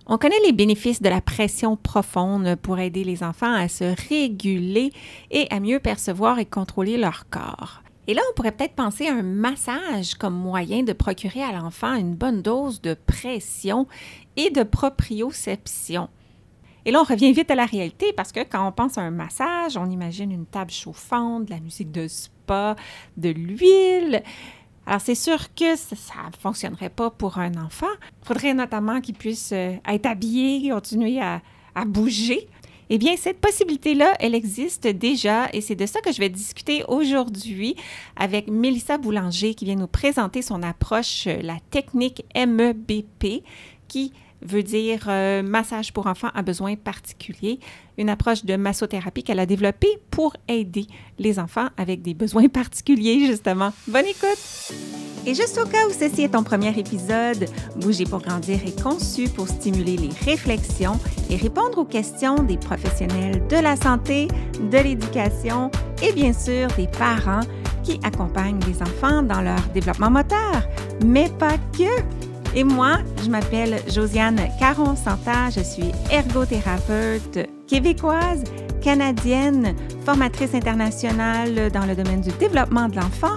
On connaît les bénéfices de la pression profonde pour aider les enfants à se réguler et à mieux percevoir et contrôler leur corps. Et là, on pourrait peut-être penser à un massage comme moyen de procurer à l'enfant une bonne dose de pression et de proprioception. Et là, on revient vite à la réalité parce que quand on pense à un massage, on imagine une table chauffante, de la musique de spa, de l'huile. Alors, c'est sûr que ça ne fonctionnerait pas pour un enfant. Il faudrait notamment qu'il puisse être habillé, continuer à bouger. Eh bien, cette possibilité-là, elle existe déjà et c'est de ça que je vais discuter aujourd'hui avec Mélissa Boulanger qui vient nous présenter son approche, la technique MEBP, qui veut dire massage pour enfants à besoins particuliers, une approche de massothérapie qu'elle a développée pour aider les enfants avec des besoins particuliers, justement. Bonne écoute! Et juste au cas où ceci est ton premier épisode, Bouger pour grandir est conçu pour stimuler les réflexions et répondre aux questions des professionnels de la santé, de l'éducation et bien sûr des parents qui accompagnent les enfants dans leur développement moteur, mais pas que! Et moi, je m'appelle Josiane Caron-Santa, je suis ergothérapeute québécoise, canadienne, formatrice internationale dans le domaine du développement de l'enfant,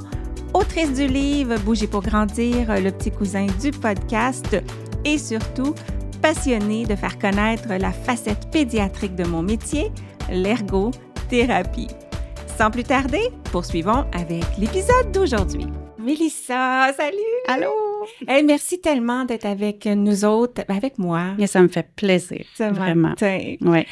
autrice du livre « Bouger pour grandir », le petit cousin du podcast et surtout passionnée de faire connaître la facette pédiatrique de mon métier, l'ergothérapie. Sans plus tarder, poursuivons avec l'épisode d'aujourd'hui. Mélissa, salut! Allô! Hey, merci tellement d'être avec nous autres, avec moi. Et ça me fait plaisir, vraiment. Ouais.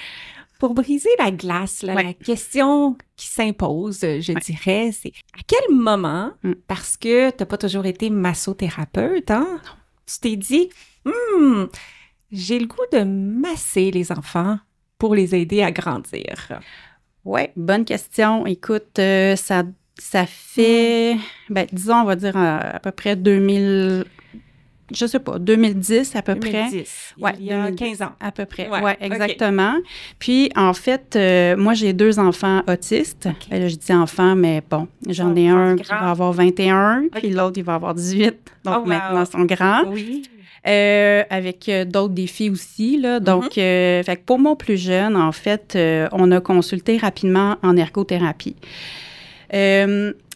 Pour briser la glace, là, la question qui s'impose, je dirais, c'est à quel moment, parce que tu n'as pas toujours été massothérapeute, hein, tu t'es dit, j'ai le goût de masser les enfants pour les aider à grandir? Oui, bonne question. Écoute, ça fait, disons, on va dire à peu près 2010 à peu près. Il y a 15 ans. À peu près, oui, exactement. Okay. Puis, en fait, moi, j'ai 2 enfants autistes. Okay. Là, je dis enfants, mais bon, j'en ai un qui va avoir 21, puis l'autre, il va avoir 18. Donc, maintenant, ils sont grands. Oui. Avec d'autres défis aussi, là. Donc, fait que pour mon plus jeune, en fait, on a consulté rapidement en ergothérapie.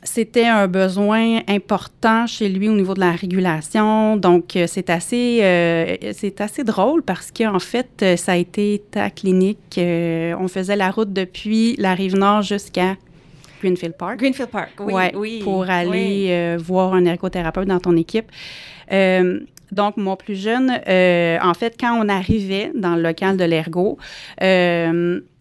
C'était un besoin important chez lui au niveau de la régulation. Donc, c'est assez drôle parce qu'en fait, ça a été ta clinique. On faisait la route depuis la Rive-Nord jusqu'à Greenfield Park. Greenfield Park, oui. Pour aller voir un ergothérapeute dans ton équipe. Donc, mon plus jeune, en fait, quand on arrivait dans le local de l'ergo,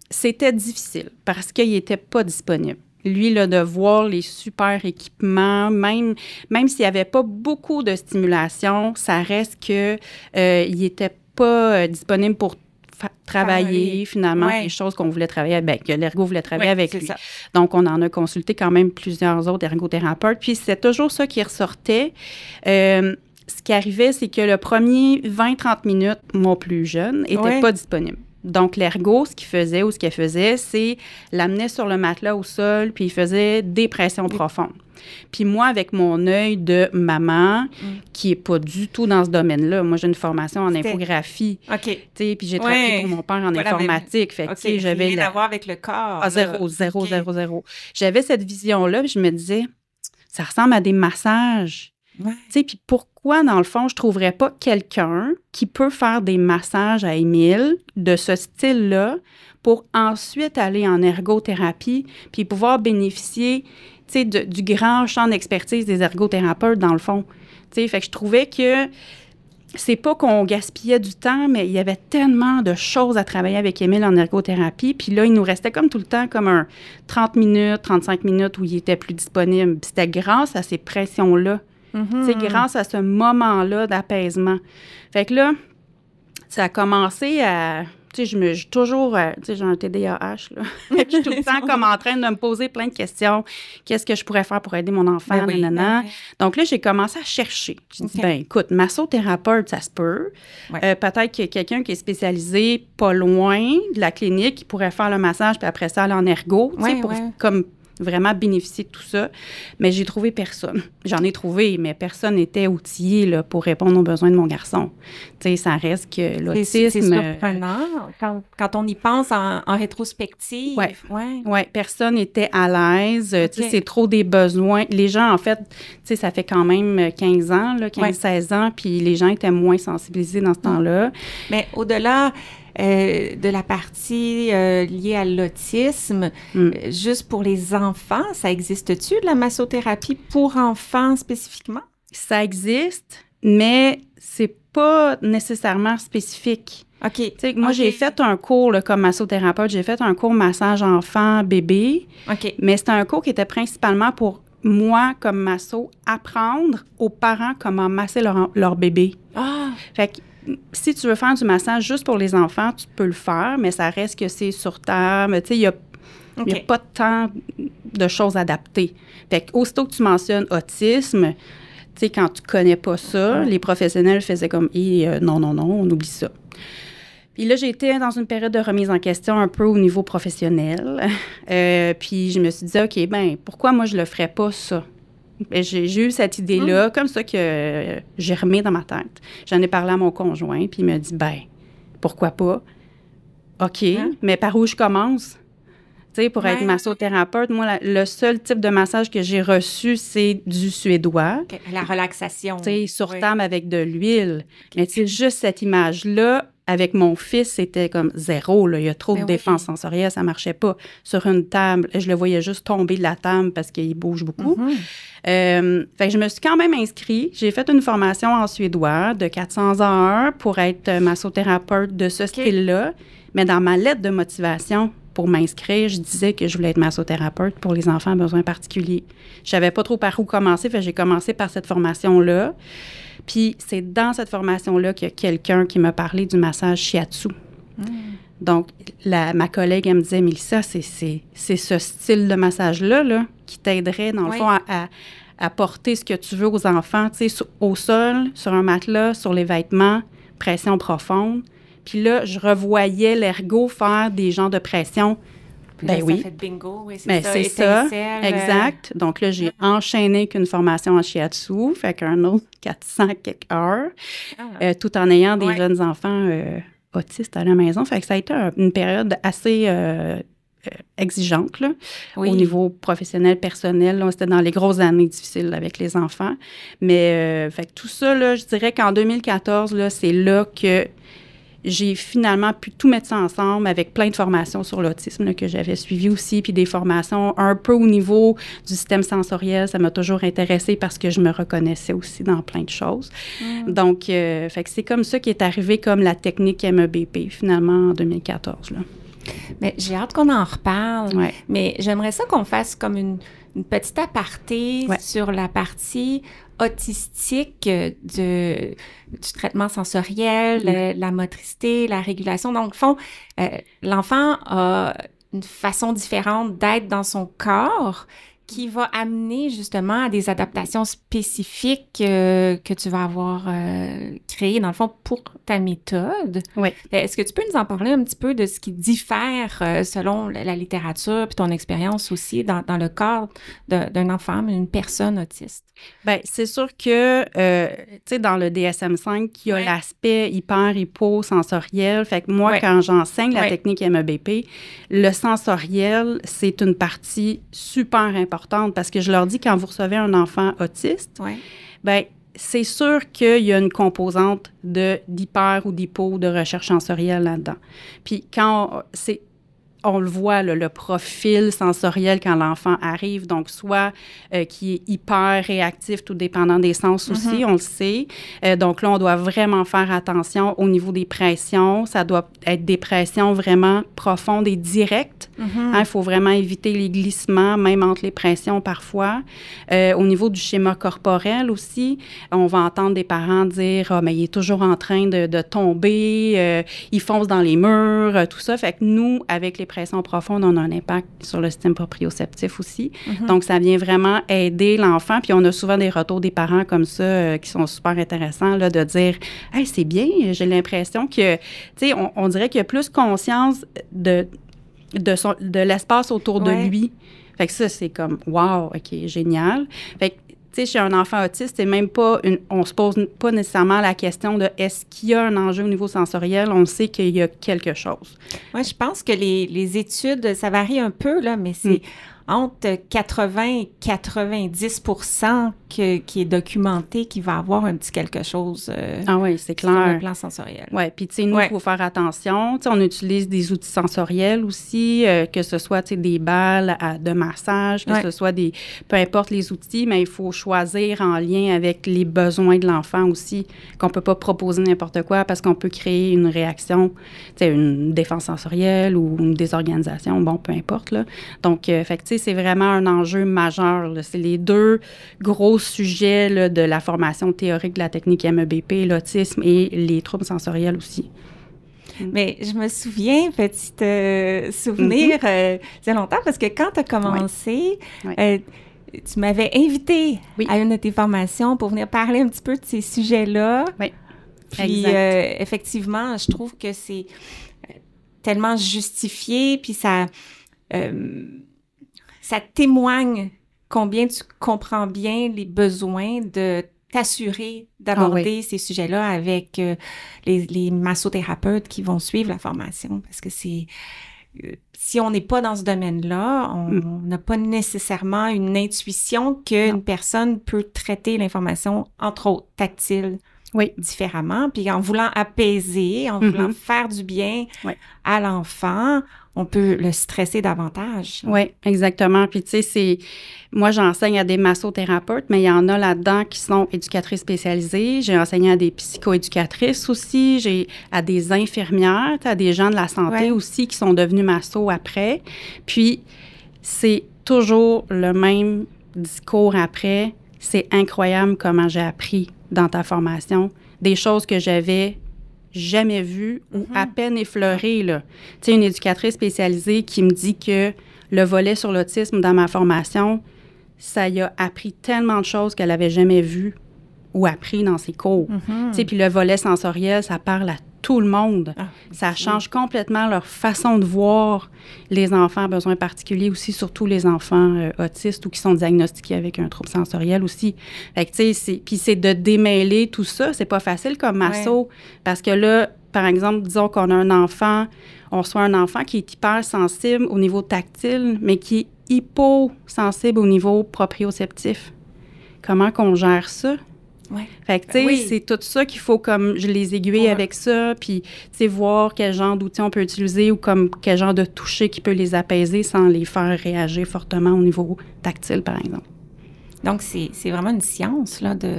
c'était difficile parce qu'il n'était pas disponible. Lui, là, de voir les super équipements, même s'il n'y avait pas beaucoup de stimulation, ça reste qu'il n'était pas disponible pour travailler, finalement, les choses qu'on voulait travailler avec, que l'ergo voulait travailler avec lui. Ça. Donc, on en a consulté quand même plusieurs autres ergothérapeutes. Puis, c'est toujours ça qui ressortait. Ce qui arrivait, c'est que le premier 20-30 minutes, mon plus jeune, n'était pas disponible. Donc, l'ergo, ce qu'elle faisait, c'est l'amener sur le matelas au sol, puis il faisait des pressions profondes. Puis moi, avec mon œil de maman, qui n'est pas du tout dans ce domaine-là, moi, j'ai une formation en infographie. OK. Tu sais, puis j'ai travaillé pour mon père en informatique. Fait que, j'avais rien à voir avec le corps. Zéro. J'avais cette vision-là, puis je me disais, ça ressemble à des massages. Tu sais, puis pourquoi, dans le fond, je ne trouverais pas quelqu'un qui peut faire des massages à Émile de ce style-là pour ensuite aller en ergothérapie puis pouvoir bénéficier, tu sais, du grand champ d'expertise des ergothérapeutes, dans le fond. Tu sais, fait que je trouvais que c'est pas qu'on gaspillait du temps, mais il y avait tellement de choses à travailler avec Émile en ergothérapie. Puis là, il nous restait comme tout le temps comme un 30 minutes, 35 minutes où il était plus disponible. Puis c'était grâce à ces pressions-là. C'est grâce à ce moment-là d'apaisement. Fait que là, ça a commencé à... Tu sais, je suis toujours... tu sais, j'ai un TDAH, là. Je suis tout le temps comme en train de me poser plein de questions. Qu'est-ce que je pourrais faire pour aider mon enfant? Donc là, j'ai commencé à chercher. J'ai dit, écoute, massothérapeute, ça se peut. Peut-être qu'il y a quelqu'un qui est spécialisé pas loin de la clinique qui pourrait faire le massage, puis après ça, aller en ergo, tu sais, pour comme vraiment bénéficié de tout ça. Mais j'ai trouvé personne. J'en ai trouvé, mais personne n'était outillé là, pour répondre aux besoins de mon garçon. Tu sais, ça reste que l'autisme... C'est surprenant quand on y pense en rétrospective. Oui, personne n'était à l'aise. Tu sais, c'est trop des besoins. Les gens, en fait, tu sais, ça fait quand même 15 ans, 15-16 ans, puis les gens étaient moins sensibilisés dans ce temps-là. Mais au-delà... de la partie liée à l'autisme, juste pour les enfants, ça existe-tu de la massothérapie pour enfants spécifiquement? Ça existe, mais c'est pas nécessairement spécifique. OK. Tu sais, moi, j'ai fait un cours là, comme massothérapeute, j'ai fait un cours massage enfant-bébé, mais c'était un cours qui était principalement pour moi, comme masso, apprendre aux parents comment masser leur bébé. Ah! Fait que si tu veux faire du massage juste pour les enfants, tu peux le faire, mais ça reste que c'est sur table. Tu sais, il n'y a pas tant de choses adaptées. Fait qu'aussitôt que tu mentionnes autisme, tu sais, quand tu connais pas ça, les professionnels faisaient comme non, on oublie ça. Puis là, j'ai été dans une période de remise en question un peu au niveau professionnel. Puis je me suis dit, OK, ben pourquoi moi je le ferais pas ça? J'ai eu cette idée-là, comme ça, que j'ai remis dans ma tête. J'en ai parlé à mon conjoint, puis il m'a dit, ben, pourquoi pas? OK, mais par où je commence? Tu sais, pour être massothérapeute, moi, le seul type de massage que j'ai reçu, c'est du suédois. La relaxation. Tu sais, sur table avec de l'huile. Mais tu sais, juste cette image-là, avec mon fils, c'était comme zéro. Là. Il y a trop de défense sensorielle, ça marchait pas. Sur une table, je le voyais juste tomber de la table parce qu'il bouge beaucoup. Fait que je me suis quand même inscrite. J'ai fait une formation en suédois de 400 heures pour être massothérapeute de ce style-là. Mais dans ma lettre de motivation pour m'inscrire, je disais que je voulais être massothérapeute pour les enfants à besoins particuliers. Je savais pas trop par où commencer, fait que j'ai commencé par cette formation-là. Puis c'est dans cette formation-là qu'il y a quelqu'un qui m'a parlé du massage shiatsu. Donc, ma collègue, elle me disait, Mélissa, c'est ce style de massage-là là, qui t'aiderait, dans le fond, à porter ce que tu veux aux enfants, tu sais, au sol, sur un matelas, sur les vêtements, pression profonde. Puis là, je revoyais l'ergot faire des genres de pression. Ben là, ça fait bingo, oui, c'est ça, exact. Donc là, j'ai enchaîné avec une formation en shiatsu, fait qu'un autre 400 quelques heures, tout en ayant des jeunes enfants autistes à la maison. Fait que ça a été une période assez exigeante, là, au niveau professionnel, personnel. Là, c'était dans les grosses années difficiles avec les enfants. Mais fait que tout ça, là, je dirais qu'en 2014, là, c'est là que j'ai finalement pu tout mettre ça ensemble avec plein de formations sur l'autisme là, que j'avais suivies aussi, puis des formations un peu au niveau du système sensoriel. Ça m'a toujours intéressée parce que je me reconnaissais aussi dans plein de choses. Donc, fait que c'est comme ça qu'est arrivé comme la technique MEBP, finalement, en 2014. Là. Mais j'ai hâte qu'on en reparle. Mais j'aimerais ça qu'on fasse comme une petite aparté sur la partie autistique du traitement sensoriel, la motricité, la régulation. Donc, au fond, l'enfant a une façon différente d'être dans son corps qui va amener justement à des adaptations spécifiques que tu vas avoir créées, dans le fond, pour ta méthode. Est-ce que tu peux nous en parler un petit peu de ce qui diffère selon la littérature puis ton expérience aussi dans le corps d'un enfant, d'une personne autiste? Bien, c'est sûr que, tu sais, dans le DSM-5, il y a l'aspect hypo-sensoriel. Fait que moi, quand j'enseigne la technique MEBP, le sensoriel, c'est une partie super importante parce que je leur dis, quand vous recevez un enfant autiste, bien, c'est sûr qu'il y a une composante d'hyper ou d'hypo, de recherche sensorielle là-dedans. Puis quand on le voit, là, le profil sensoriel quand l'enfant arrive, donc soit qui est hyper réactif, tout dépendant des sens aussi, on le sait. Donc là, on doit vraiment faire attention au niveau des pressions. Ça doit être des pressions vraiment profondes et directes. Il faut vraiment éviter les glissements, même entre les pressions parfois. Au niveau du schéma corporel aussi, on va entendre des parents dire « Ah, mais il est toujours en train de tomber, il fonce dans les murs, tout ça. » Fait que nous, avec les pressions profondes, on a un impact sur le système proprioceptif aussi. Donc, ça vient vraiment aider l'enfant. Puis, on a souvent des retours des parents comme ça qui sont super intéressants, là, de dire « Hey, c'est bien, j'ai l'impression que... » Tu sais, on dirait qu'il y a plus conscience de l'espace autour de lui. Fait que ça, c'est comme, wow, OK, génial. Fait que, tu sais, chez un enfant autiste, c'est même pas on se pose pas nécessairement la question de est-ce qu'il y a un enjeu au niveau sensoriel? On sait qu'il y a quelque chose. Moi, je pense que les études, ça varie un peu, là, mais c'est entre 80 et 90% qui est documenté qu'il va avoir un petit quelque chose ah oui, c'est clair. sur le plan sensoriel. Oui, puis tu sais, nous, il faut faire attention. Tu sais, on utilise des outils sensoriels aussi, que ce soit, tu sais, des balles de massage, que ce soit peu importe les outils, mais il faut choisir en lien avec les besoins de l'enfant aussi, qu'on peut pas proposer n'importe quoi parce qu'on peut créer une réaction, tu sais, une défense sensorielle ou une désorganisation, bon, peu importe, là. Donc, fait que, tu sais, c'est vraiment un enjeu majeur, là. C'est les deux gros sujets là, de la formation théorique de la technique MEBP, l'autisme et les troubles sensoriels aussi. Mais je me souviens, petit souvenir, c'est longtemps, parce que quand tu as commencé, tu m'avais invité à une de tes formations pour venir parler un petit peu de ces sujets-là. Oui, puis effectivement, je trouve que c'est tellement justifié, puis ça témoigne combien tu comprends bien les besoins de t'assurer d'aborder ces sujets-là avec les massothérapeutes qui vont suivre la formation. Parce que c'est... si on n'est pas dans ce domaine-là, on n'a pas nécessairement une intuition qu'une personne peut traiter l'information, entre autres, tactile, différemment. Puis en voulant apaiser, en voulant faire du bien à l'enfant, on peut le stresser davantage. Oui, exactement. Puis tu sais, moi, j'enseigne à des massothérapeutes, mais il y en a là-dedans qui sont éducatrices spécialisées. J'ai enseigné à des psychoéducatrices aussi. J'ai à des infirmières, à des gens de la santé aussi qui sont devenus massos après. Puis, c'est toujours le même discours après. C'est incroyable comment j'ai appris dans ta formation des choses que j'avais jamais vu ou à peine effleuré, là. Tu sais, une éducatrice spécialisée qui me dit que le volet sur l'autisme dans ma formation, ça y a appris tellement de choses qu'elle avait jamais vues ou appris dans ses cours. Tu sais, puis le volet sensoriel, ça parle à tout le monde. Ça change complètement leur façon de voir les enfants à besoins particuliers aussi, surtout les enfants autistes ou qui sont diagnostiqués avec un trouble sensoriel aussi. Fait que, tu sais, puis c'est de démêler tout ça. C'est pas facile comme masso parce que là, par exemple, disons qu'on a un enfant, on soit un enfant qui est hypersensible au niveau tactile, mais qui est hyposensible au niveau proprioceptif. Comment qu'on gère ça? Fait que, tu sais, c'est tout ça qu'il faut, comme, je les aiguille avec ça, puis, tu sais, voir quel genre d'outils on peut utiliser ou comme quel genre de toucher qui peut les apaiser sans les faire réagir fortement au niveau tactile, par exemple. Donc, c'est vraiment une science, là, de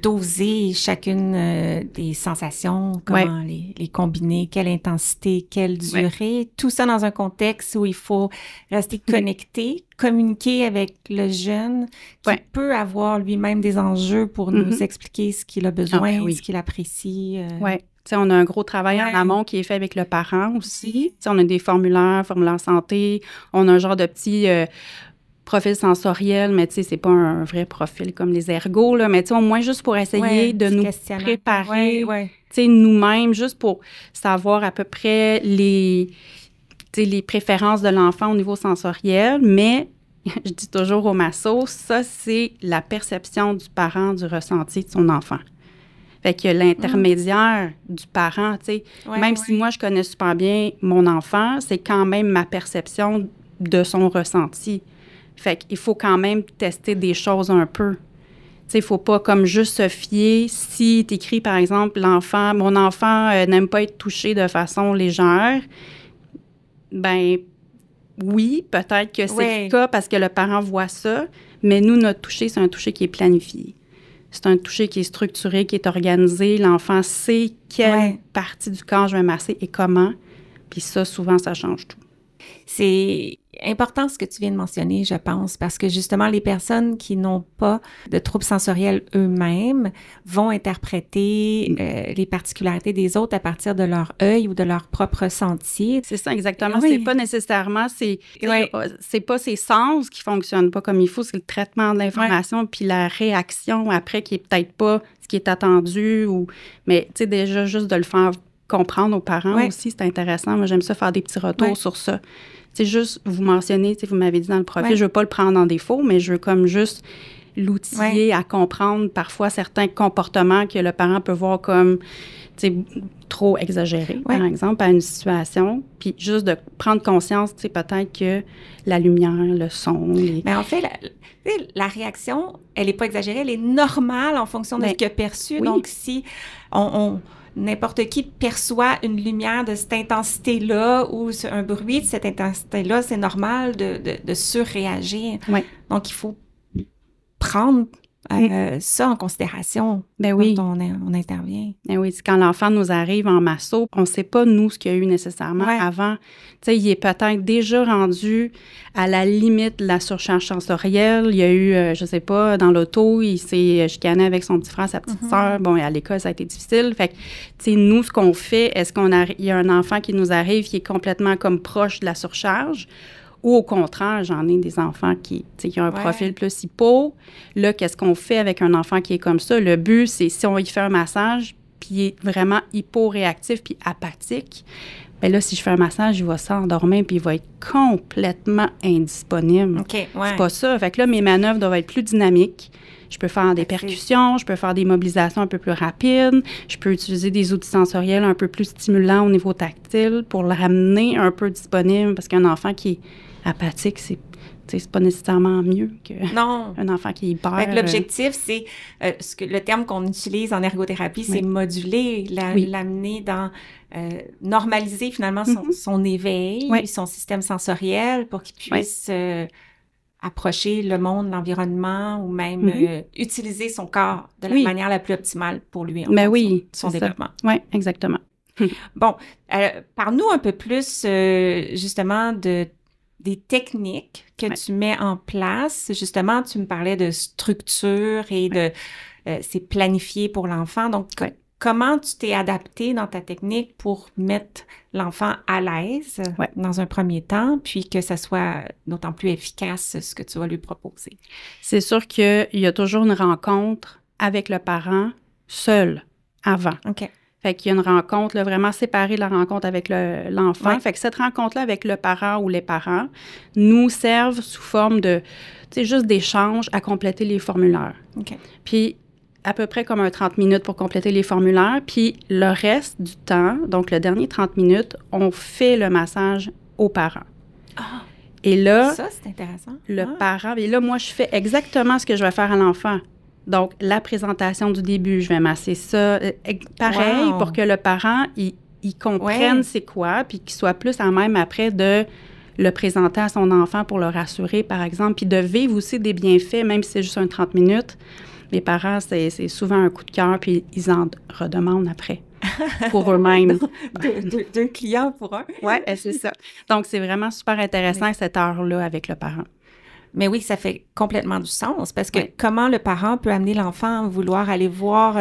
doser chacune des sensations, comment les combiner, quelle intensité, quelle durée, tout ça dans un contexte où il faut rester connecté, communiquer avec le jeune qui peut avoir lui-même des enjeux pour nous expliquer ce qu'il a besoin, ce qu'il apprécie. Oui. Tu sais, on a un gros travail en amont qui est fait avec le parent aussi. Tu sais, on a des formulaires santé, on a un genre de petit... profil sensoriel, mais tu sais, c'est pas un vrai profil comme les ergots, là, mais tu sais, au moins juste pour essayer de nous préparer, tu sais, nous-mêmes, juste pour savoir à peu près les préférences de l'enfant au niveau sensoriel, mais je dis toujours au masso, ça, c'est la perception du parent du ressenti de son enfant. Fait que l'intermédiaire du parent, tu sais, même si moi, je connais super bien mon enfant, c'est quand même ma perception de son ressenti. Fait qu'il faut quand même tester des choses un peu. Tu sais, il faut pas comme juste se fier. Si tu écris, par exemple, mon enfant n'aime pas être touché de façon légère, ben oui, peut-être que c'est le cas parce que le parent voit ça, mais nous, notre toucher, c'est un toucher qui est planifié. C'est un toucher qui est structuré, qui est organisé. L'enfant sait quelle partie du corps je vais masser et comment. Puis ça, souvent, ça change tout. C'est important ce que tu viens de mentionner, je pense, parce que justement, les personnes qui n'ont pas de troubles sensoriels eux-mêmes vont interpréter les particularités des autres à partir de leur œil ou de leur propre ressenti. C'est ça, exactement. C'est pas nécessairement, c'est pas ces sens qui fonctionnent pas comme il faut, c'est le traitement de l'information puis la réaction après qui est peut-être pas ce qui est attendu mais tu sais, déjà juste de le faire comprendre aux parents aussi, c'est intéressant. Moi, j'aime ça faire des petits retours sur ça. C'est juste, vous mentionnez, vous m'avez dit dans le profil, je veux pas le prendre en défaut, mais je veux comme juste l'outiller à comprendre parfois certains comportements que le parent peut voir comme trop exagérés, par exemple, à une situation. Puis juste de prendre conscience, peut-être que la lumière, le son... Mais en fait, la réaction, elle n'est pas exagérée, elle est normale en fonction de ce qu'il a perçu. Donc, si n'importe qui perçoit une lumière de cette intensité-là ou un bruit de cette intensité-là, c'est normal de surréagir. Donc, il faut prendre ça en considération quand on intervient. Quand l'enfant nous arrive en masseau, on ne sait pas, nous, ce qu'il y a eu nécessairement avant. Il est peut-être déjà rendu à la limite de la surcharge sensorielle. Il y a eu, je ne sais pas, dans l'auto, il s'est chicané avec son petit frère, sa petite sœur. Bon, à l'école, ça a été difficile. Fait que, nous, ce qu'on fait, est-ce il y a un enfant qui nous arrive qui est complètement comme proche de la surcharge? Ou au contraire, j'en ai des enfants qui ont un profil plus hypo. Là, qu'est-ce qu'on fait avec un enfant qui est comme ça? Le but, c'est si on lui fait un massage, puis il est vraiment hypo-réactif puis apathique, bien là, si je fais un massage, il va s'endormir puis il va être complètement indisponible. C'est pas ça. Fait que là, mes manœuvres doivent être plus dynamiques. Je peux faire des percussions, je peux faire des mobilisations un peu plus rapides, je peux utiliser des outils sensoriels un peu plus stimulants au niveau tactile pour le ramener un peu disponible, parce qu'un enfant qui est apathique, c'est pas nécessairement mieux qu'un enfant qui est hyper... L'objectif, c'est... le terme qu'on utilise en ergothérapie, c'est moduler, l'amener dans... normaliser finalement son éveil, son système sensoriel pour qu'il puisse... approcher le monde, l'environnement ou même utiliser son corps de la manière la plus optimale pour lui en son développement. Oui, exactement. Bon, parle-nous un peu plus justement des techniques que tu mets en place. Justement, tu me parlais de structure et de c'est planifié pour l'enfant. Donc, comment tu t'es adapté dans ta technique pour mettre l'enfant à l'aise dans un premier temps, puis que ça soit d'autant plus efficace ce que tu vas lui proposer? C'est sûr qu'il y a toujours une rencontre avec le parent seul avant. Fait qu'il y a une rencontre, là, vraiment séparée de la rencontre avec l'enfant. Fait que cette rencontre-là avec le parent ou les parents nous servent sous forme de, juste d'échange à compléter les formulaires. Puis, à peu près comme 30 minutes pour compléter les formulaires. Puis le reste du temps, donc le dernier 30 minutes, on fait le massage aux parents. Et là... Ça, c'est intéressant. Le parent... Et là, moi, je fais exactement ce que je vais faire à l'enfant. Donc, la présentation du début, je vais masser ça. Pareil, pour que le parent, il comprenne c'est quoi, puis qu'il soit plus à même après de le présenter à son enfant pour le rassurer, par exemple, puis de vivre aussi des bienfaits, même si c'est juste 30 minutes. Les parents, c'est souvent un coup de cœur, puis ils en redemandent après pour eux-mêmes. D'un client pour un. Oui, c'est ça. Donc, c'est vraiment super intéressant cette heure-là avec le parent. Mais oui, ça fait complètement du sens, parce que comment le parent peut amener l'enfant à vouloir aller voir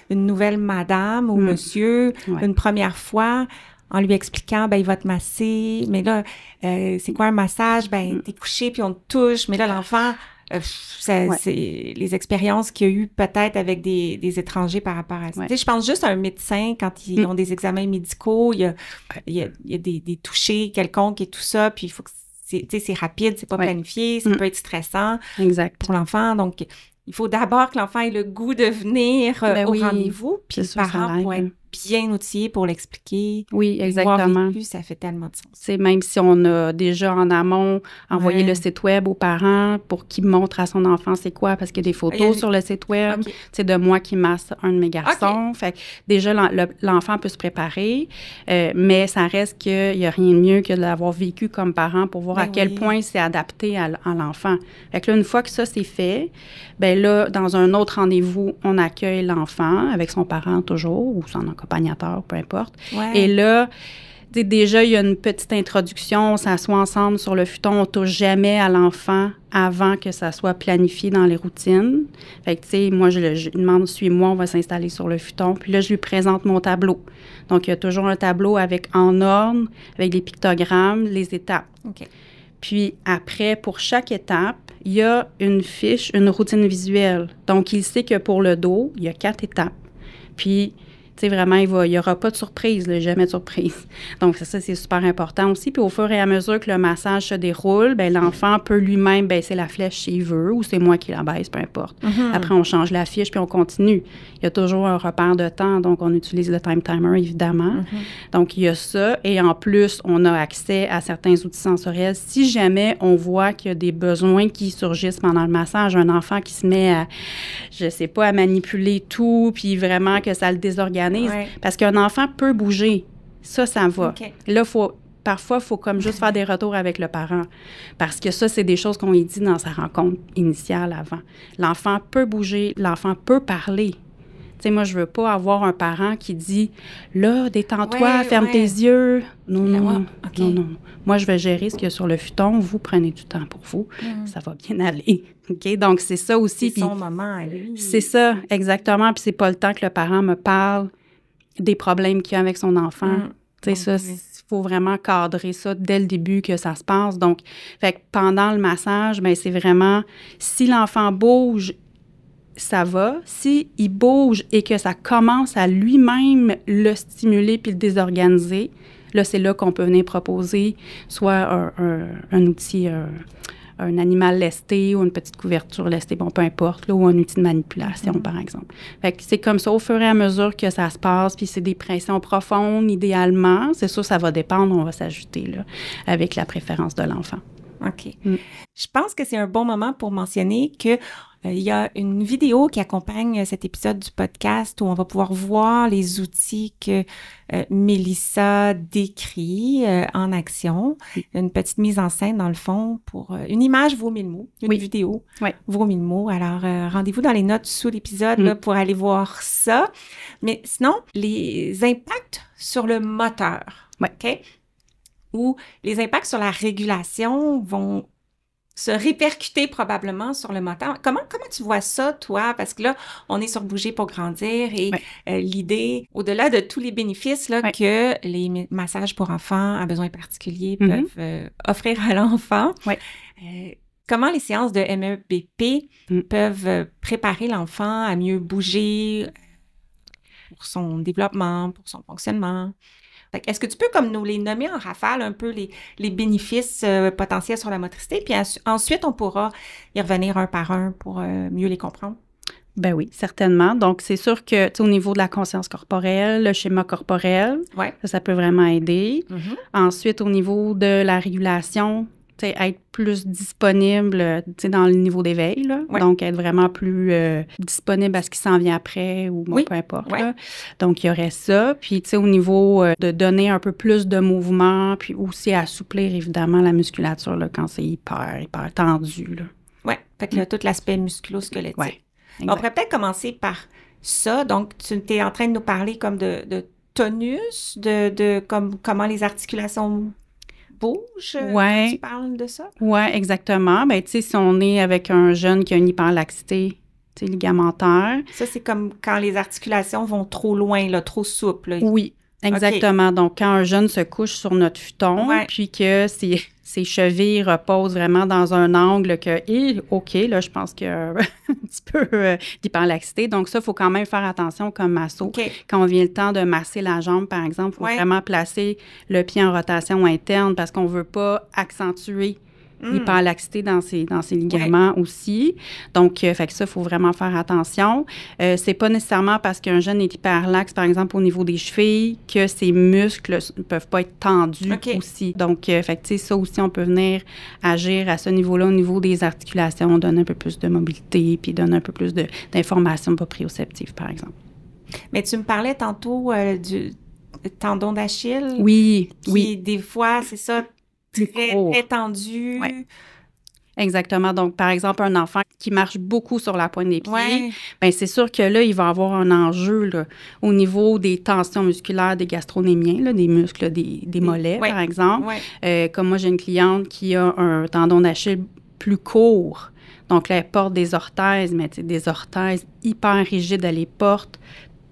une nouvelle madame ou monsieur une première fois en lui expliquant, il va te masser, mais là, c'est quoi un massage? T'es couché, puis on te touche, mais là, l'enfant... c'est les expériences qu'il y a eu peut-être avec des étrangers par rapport à ça. Je pense juste à un médecin quand ils ont des examens médicaux, il y a des touchés quelconques et tout ça, puis il faut que c'est rapide, c'est pas planifié, ça peut être stressant pour l'enfant. Donc, il faut d'abord que l'enfant ait le goût de venir au rendez-vous, puis le parent pour être bien outillé pour l'expliquer. Oui, exactement. Voir vécu, ça fait tellement de sens. C'est même si on a déjà en amont envoyé le site web aux parents pour qu'ils montrent à son enfant c'est quoi, parce qu'il y a des photos sur le site web, c'est de moi qui masse un de mes garçons. Fait que déjà, l'enfant peut se préparer, mais ça reste qu'il n'y a rien de mieux que de l'avoir vécu comme parent pour voir à quel point c'est adapté à l'enfant. Fait que là, une fois que ça, c'est fait, bien là, dans un autre rendez-vous, on accueille l'enfant avec son parent toujours, ou son accompagnateur, peu importe. Et là, déjà, il y a une petite introduction, on s'assoit ensemble sur le futon, on ne touche jamais à l'enfant avant que ça soit planifié dans les routines. Fait que, tu sais, moi, je demande, suis-moi, on va s'installer sur le futon. Puis là, je lui présente mon tableau. Donc, il y a toujours un tableau en ordre, avec les pictogrammes, les étapes. Puis après, pour chaque étape, il y a une fiche, une routine visuelle. Donc, il sait que pour le dos, il y a 4 étapes. Puis, sais, vraiment, il n'y aura pas de surprise, là, jamais de surprise. Donc, ça, c'est super important aussi. Puis au fur et à mesure que le massage se déroule, bien, l'enfant peut lui-même baisser la flèche s'il veut ou c'est moi qui la baisse, peu importe. Après, on change la fiche puis on continue. Il y a toujours un repère de temps, donc on utilise le time timer, évidemment. Donc, il y a ça. Et en plus, on a accès à certains outils sensoriels. Si jamais on voit qu'il y a des besoins qui surgissent pendant le massage, un enfant qui se met à, je sais pas, à manipuler tout, puis vraiment que ça le désorganise. Parce qu'un enfant peut bouger. Ça va. Là, parfois, il faut comme juste faire des retours avec le parent. Parce que ça, c'est des choses qu'on lui dit dans sa rencontre initiale avant. L'enfant peut bouger, l'enfant peut parler. Tu sais, moi, je veux pas avoir un parent qui dit « Là, détends-toi, ferme tes yeux. » Non. Moi, je vais gérer ce qu'il y a sur le futon. Vous prenez du temps pour vous. Ça va bien aller. OK? Donc, c'est ça aussi. C'est son moment à lui. C'est ça, exactement. Puis c'est pas le temps que le parent me parle des problèmes qu'il y a avec son enfant. Tu sais, ça, il faut vraiment cadrer ça dès le début que ça se passe. Donc, fait que pendant le massage, bien, c'est vraiment, si l'enfant bouge, ça va. S'il bouge et que ça commence à lui-même le stimuler puis le désorganiser, là, c'est là qu'on peut venir proposer soit un outil, un animal lesté ou une petite couverture lestée, bon, peu importe, là, ou un outil de manipulation, par exemple. Fait que c'est comme ça, au fur et à mesure que ça se passe, puis c'est des pressions profondes, idéalement. C'est sûr, ça va dépendre, on va s'ajouter, là, avec la préférence de l'enfant. OK. Je pense que c'est un bon moment pour mentionner que il y a une vidéo qui accompagne cet épisode du podcast où on va pouvoir voir les outils que Mélissa décrit en action. Une petite mise en scène, dans le fond, pour une image vaut 1000 mots, une vidéo vaut 1000 mots. Alors, rendez-vous dans les notes sous l'épisode là, pour aller voir ça. Mais sinon, les impacts sur le moteur, OK? Ou les impacts sur la régulation vont se répercuter probablement sur le moteur. Comment tu vois ça, toi? Parce que là, on est sur Bouger pour grandir et l'idée, au-delà de tous les bénéfices là, que les massages pour enfants à besoins particuliers peuvent offrir à l'enfant, comment les séances de MEBP peuvent préparer l'enfant à mieux bouger pour son développement, pour son fonctionnement? Est-ce que tu peux comme nous les nommer en rafale un peu les bénéfices potentiels sur la motricité, puis ensuite on pourra y revenir un par un pour mieux les comprendre? Ben oui, certainement. Donc, c'est sûr que, tu sais, au niveau de la conscience corporelle, le schéma corporel, ça peut vraiment aider. Ensuite, au niveau de la régulation, tu sais, être plus disponible, tu sais, dans le niveau d'éveil, là. Donc, être vraiment plus disponible à ce qui s'en vient après ou bon, peu importe, là. Donc, il y aurait ça. Puis, tu sais, au niveau de donner un peu plus de mouvement, puis aussi assouplir, évidemment, la musculature, là, quand c'est hyper tendu, là. Oui, fait que là, tout l'aspect musculo-squelettique. On pourrait peut-être commencer par ça. Donc, tu es en train de nous parler comme de tonus, de comment les articulations bougent. Tu parles de ça? Oui, exactement. Ben, tu sais, si on est avec un jeune qui a une hyperlaxité, tu sais, ligamentaire. Ça, c'est comme quand les articulations vont trop loin, là, trop souples. Là. Oui, exactement. Donc, quand un jeune se couche sur notre futon, puis que ses chevilles reposent vraiment dans un angle que, OK, là, je pense qu'il y a un petit peu d'hyperlaxité. Donc, ça, il faut quand même faire attention comme masso. Quand on vient le temps de masser la jambe, par exemple, il faut vraiment placer le pied en rotation interne parce qu'on ne veut pas accentuer l'hyperlaxité dans ses ligaments aussi. Donc, fait que ça, il faut vraiment faire attention. C'est pas nécessairement parce qu'un jeune est hyperlaxe, par exemple, au niveau des chevilles, que ses muscles ne peuvent pas être tendus aussi. Donc, fait que, tu sais, ça aussi, on peut venir agir à ce niveau-là, au niveau des articulations, donner un peu plus de mobilité, puis donner un peu plus d'informations proprioceptives, par exemple. Mais tu me parlais tantôt du tendon d'Achille. Oui. Des fois, c'est ça, très tendu. Exactement. Donc, par exemple, un enfant qui marche beaucoup sur la pointe des pieds, bien, c'est sûr que là, il va avoir un enjeu là, au niveau des tensions musculaires des gastronémiens, là, des muscles des mollets, par exemple. Comme moi, j'ai une cliente qui a un tendon d'Achille plus court. Donc, là, elle porte des orthèses, mais des orthèses hyper rigides. Elle les porte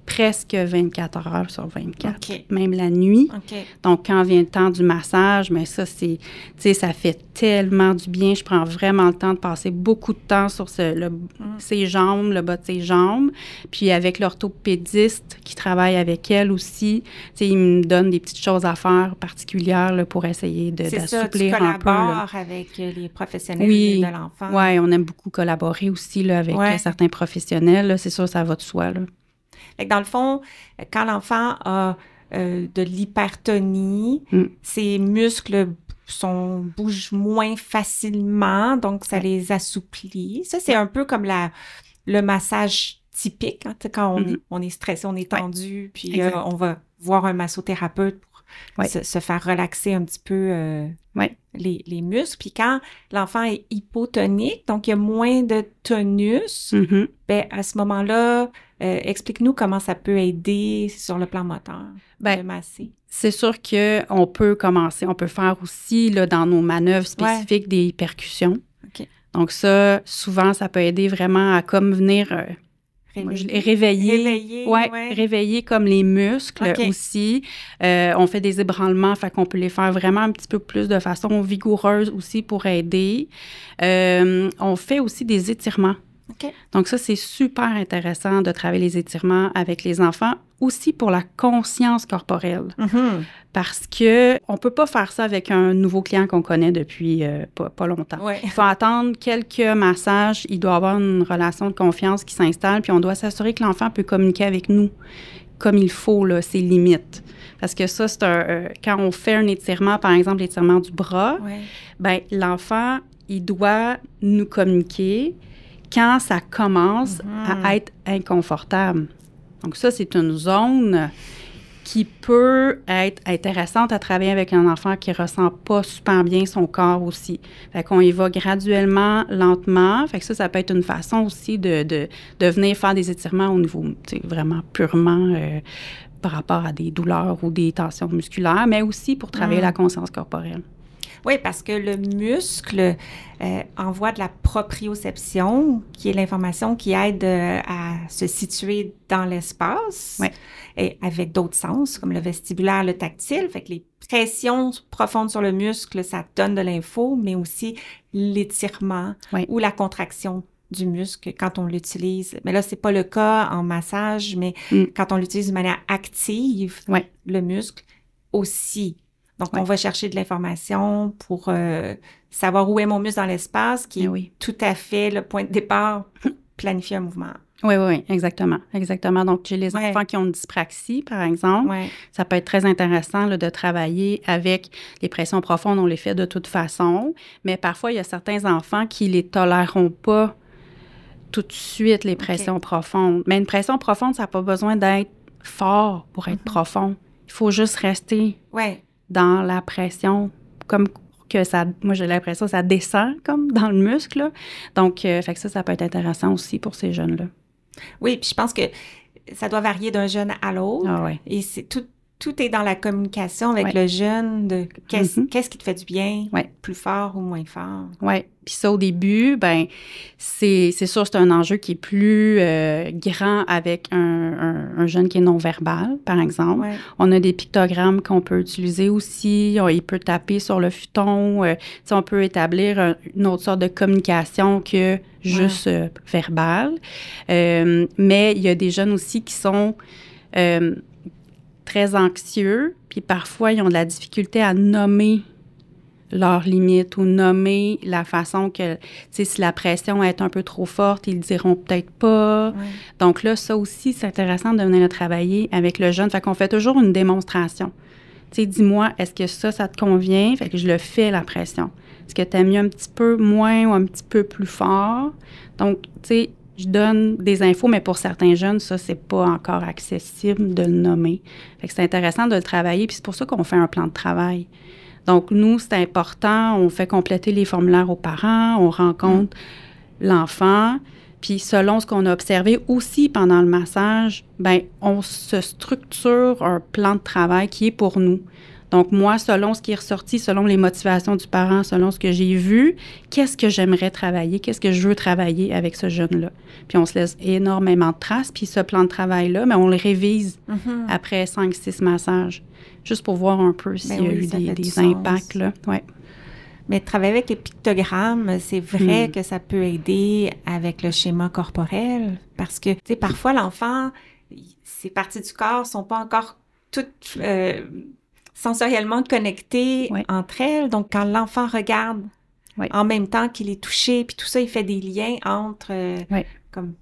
presque 24 heures sur 24, OK. même la nuit. OK. Donc, quand vient le temps du massage, mais ça, c'est, tu sais, ça fait tellement du bien. Je prends vraiment le temps de passer beaucoup de temps sur ses jambes, le bas de ses jambes. Puis avec l'orthopédiste qui travaille avec elle aussi, tu sais, il me donne des petites choses à faire particulières là, pour essayer d'assouplir un peu. Tu collabores avec les professionnels de l'enfant. Oui, on aime beaucoup collaborer aussi là, avec certains professionnels. Là, c'est sûr, ça va de soi, là. Fait que dans le fond, quand l'enfant a de l'hypertonie, ses muscles bougent moins facilement, donc ça les assouplit. Ça, c'est un peu comme le massage typique, hein, quand on est stressé, on est tendu, puis on va voir un massothérapeute pour se faire relaxer un petit peu les muscles. Puis quand l'enfant est hypotonique, donc il y a moins de tonus, ben à ce moment-là, explique-nous comment ça peut aider sur le plan moteur de masser. C'est sûr qu'on peut commencer, on peut faire aussi là, dans nos manœuvres spécifiques des percussions. Okay. Donc ça, souvent, ça peut aider vraiment à comme venir... réveiller comme les muscles aussi. On fait des ébranlements, fait qu'on peut les faire vraiment un petit peu plus de façon vigoureuse aussi pour aider. On fait aussi des étirements. Okay. Donc ça, c'est super intéressant de travailler les étirements avec les enfants, aussi pour la conscience corporelle. Parce que on peut pas faire ça avec un nouveau client qu'on connaît depuis pas longtemps. Il faut attendre quelques massages. Il doit avoir une relation de confiance qui s'installe, puis on doit s'assurer que l'enfant peut communiquer avec nous comme il faut, là, ses limites. Parce que ça, c'est quand on fait un étirement, par exemple l'étirement du bras, ben l'enfant, il doit nous communiquer quand ça commence à être inconfortable. Donc ça, c'est une zone qui peut être intéressante à travailler avec un enfant qui ressent pas super bien son corps aussi. Fait qu'on y va graduellement, lentement. Fait que ça peut être une façon aussi de venir faire des étirements au niveau, tu sais, vraiment purement par rapport à des douleurs ou des tensions musculaires, mais aussi pour travailler la conscience corporelle. Oui, parce que le muscle envoie de la proprioception, qui est l'information qui aide à se situer dans l'espace, et avec d'autres sens, comme le vestibulaire, le tactile. Fait que les pressions profondes sur le muscle, ça donne de l'info, mais aussi l'étirement ou la contraction du muscle quand on l'utilise. Mais là, c'est pas le cas en massage, mais quand on l'utilise de manière active, le muscle aussi. Donc, on va chercher de l'information pour savoir où est mon muscle dans l'espace, qui est tout à fait le point de départ pour planifier un mouvement. Oui, exactement. Donc, chez les enfants qui ont une dyspraxie, par exemple, ça peut être très intéressant là, de travailler avec les pressions profondes. On les fait de toute façon, mais parfois, il y a certains enfants qui les toléreront pas tout de suite, les pressions profondes. Mais une pression profonde, ça n'a pas besoin d'être fort pour être profond. Il faut juste rester dans la pression, comme que ça, moi j'ai l'impression que ça descend comme dans le muscle. Là. Donc, fait que ça peut être intéressant aussi pour ces jeunes-là. Oui, puis je pense que ça doit varier d'un jeune à l'autre. Et c'est tout est dans la communication avec le jeune de qu'est-ce qui te fait du bien, plus fort ou moins fort. Oui, puis ça au début, ben c'est sûr c'est un enjeu qui est plus grand avec un jeune qui est non-verbal, par exemple. On a des pictogrammes qu'on peut utiliser aussi. Il peut taper sur le futon. On peut établir une autre sorte de communication que juste verbale. Mais il y a des jeunes aussi qui sont très anxieux, puis parfois, ils ont de la difficulté à nommer leurs limites ou nommer la façon que, tu sais, si la pression est un peu trop forte, ils le diront peut-être pas. Donc là, ça aussi, c'est intéressant de venir le travailler avec le jeune. Fait qu'on fait toujours une démonstration. Tu sais, dis-moi, est-ce que ça te convient? Fait que je le fais, la pression. Est-ce que tu aimes mieux un petit peu moins ou un petit peu plus fort? Donc, tu sais, je donne des infos, mais pour certains jeunes, ça, c'est pas encore accessible de le nommer. Fait que c'est intéressant de le travailler, puis c'est pour ça qu'on fait un plan de travail. Donc, nous, c'est important, on fait compléter les formulaires aux parents, on rencontre l'enfant, puis selon ce qu'on a observé aussi pendant le massage, bien, on se structure un plan de travail qui est pour nous. Donc, moi, selon ce qui est ressorti, selon les motivations du parent, selon ce que j'ai vu, qu'est-ce que j'aimerais travailler, qu'est-ce que je veux travailler avec ce jeune-là. Puis, on se laisse énormément de traces. Puis, ce plan de travail-là, mais on le révise après 5-6 massages, juste pour voir un peu s'il y a eu des impacts, là. Ouais. Mais travailler avec les pictogrammes, c'est vrai que ça peut aider avec le schéma corporel parce que, tu sais, parfois, l'enfant, ces parties du corps sont pas encore toutes sensoriellement connectées entre elles. Donc, quand l'enfant regarde en même temps qu'il est touché, puis tout ça, il fait des liens entre comme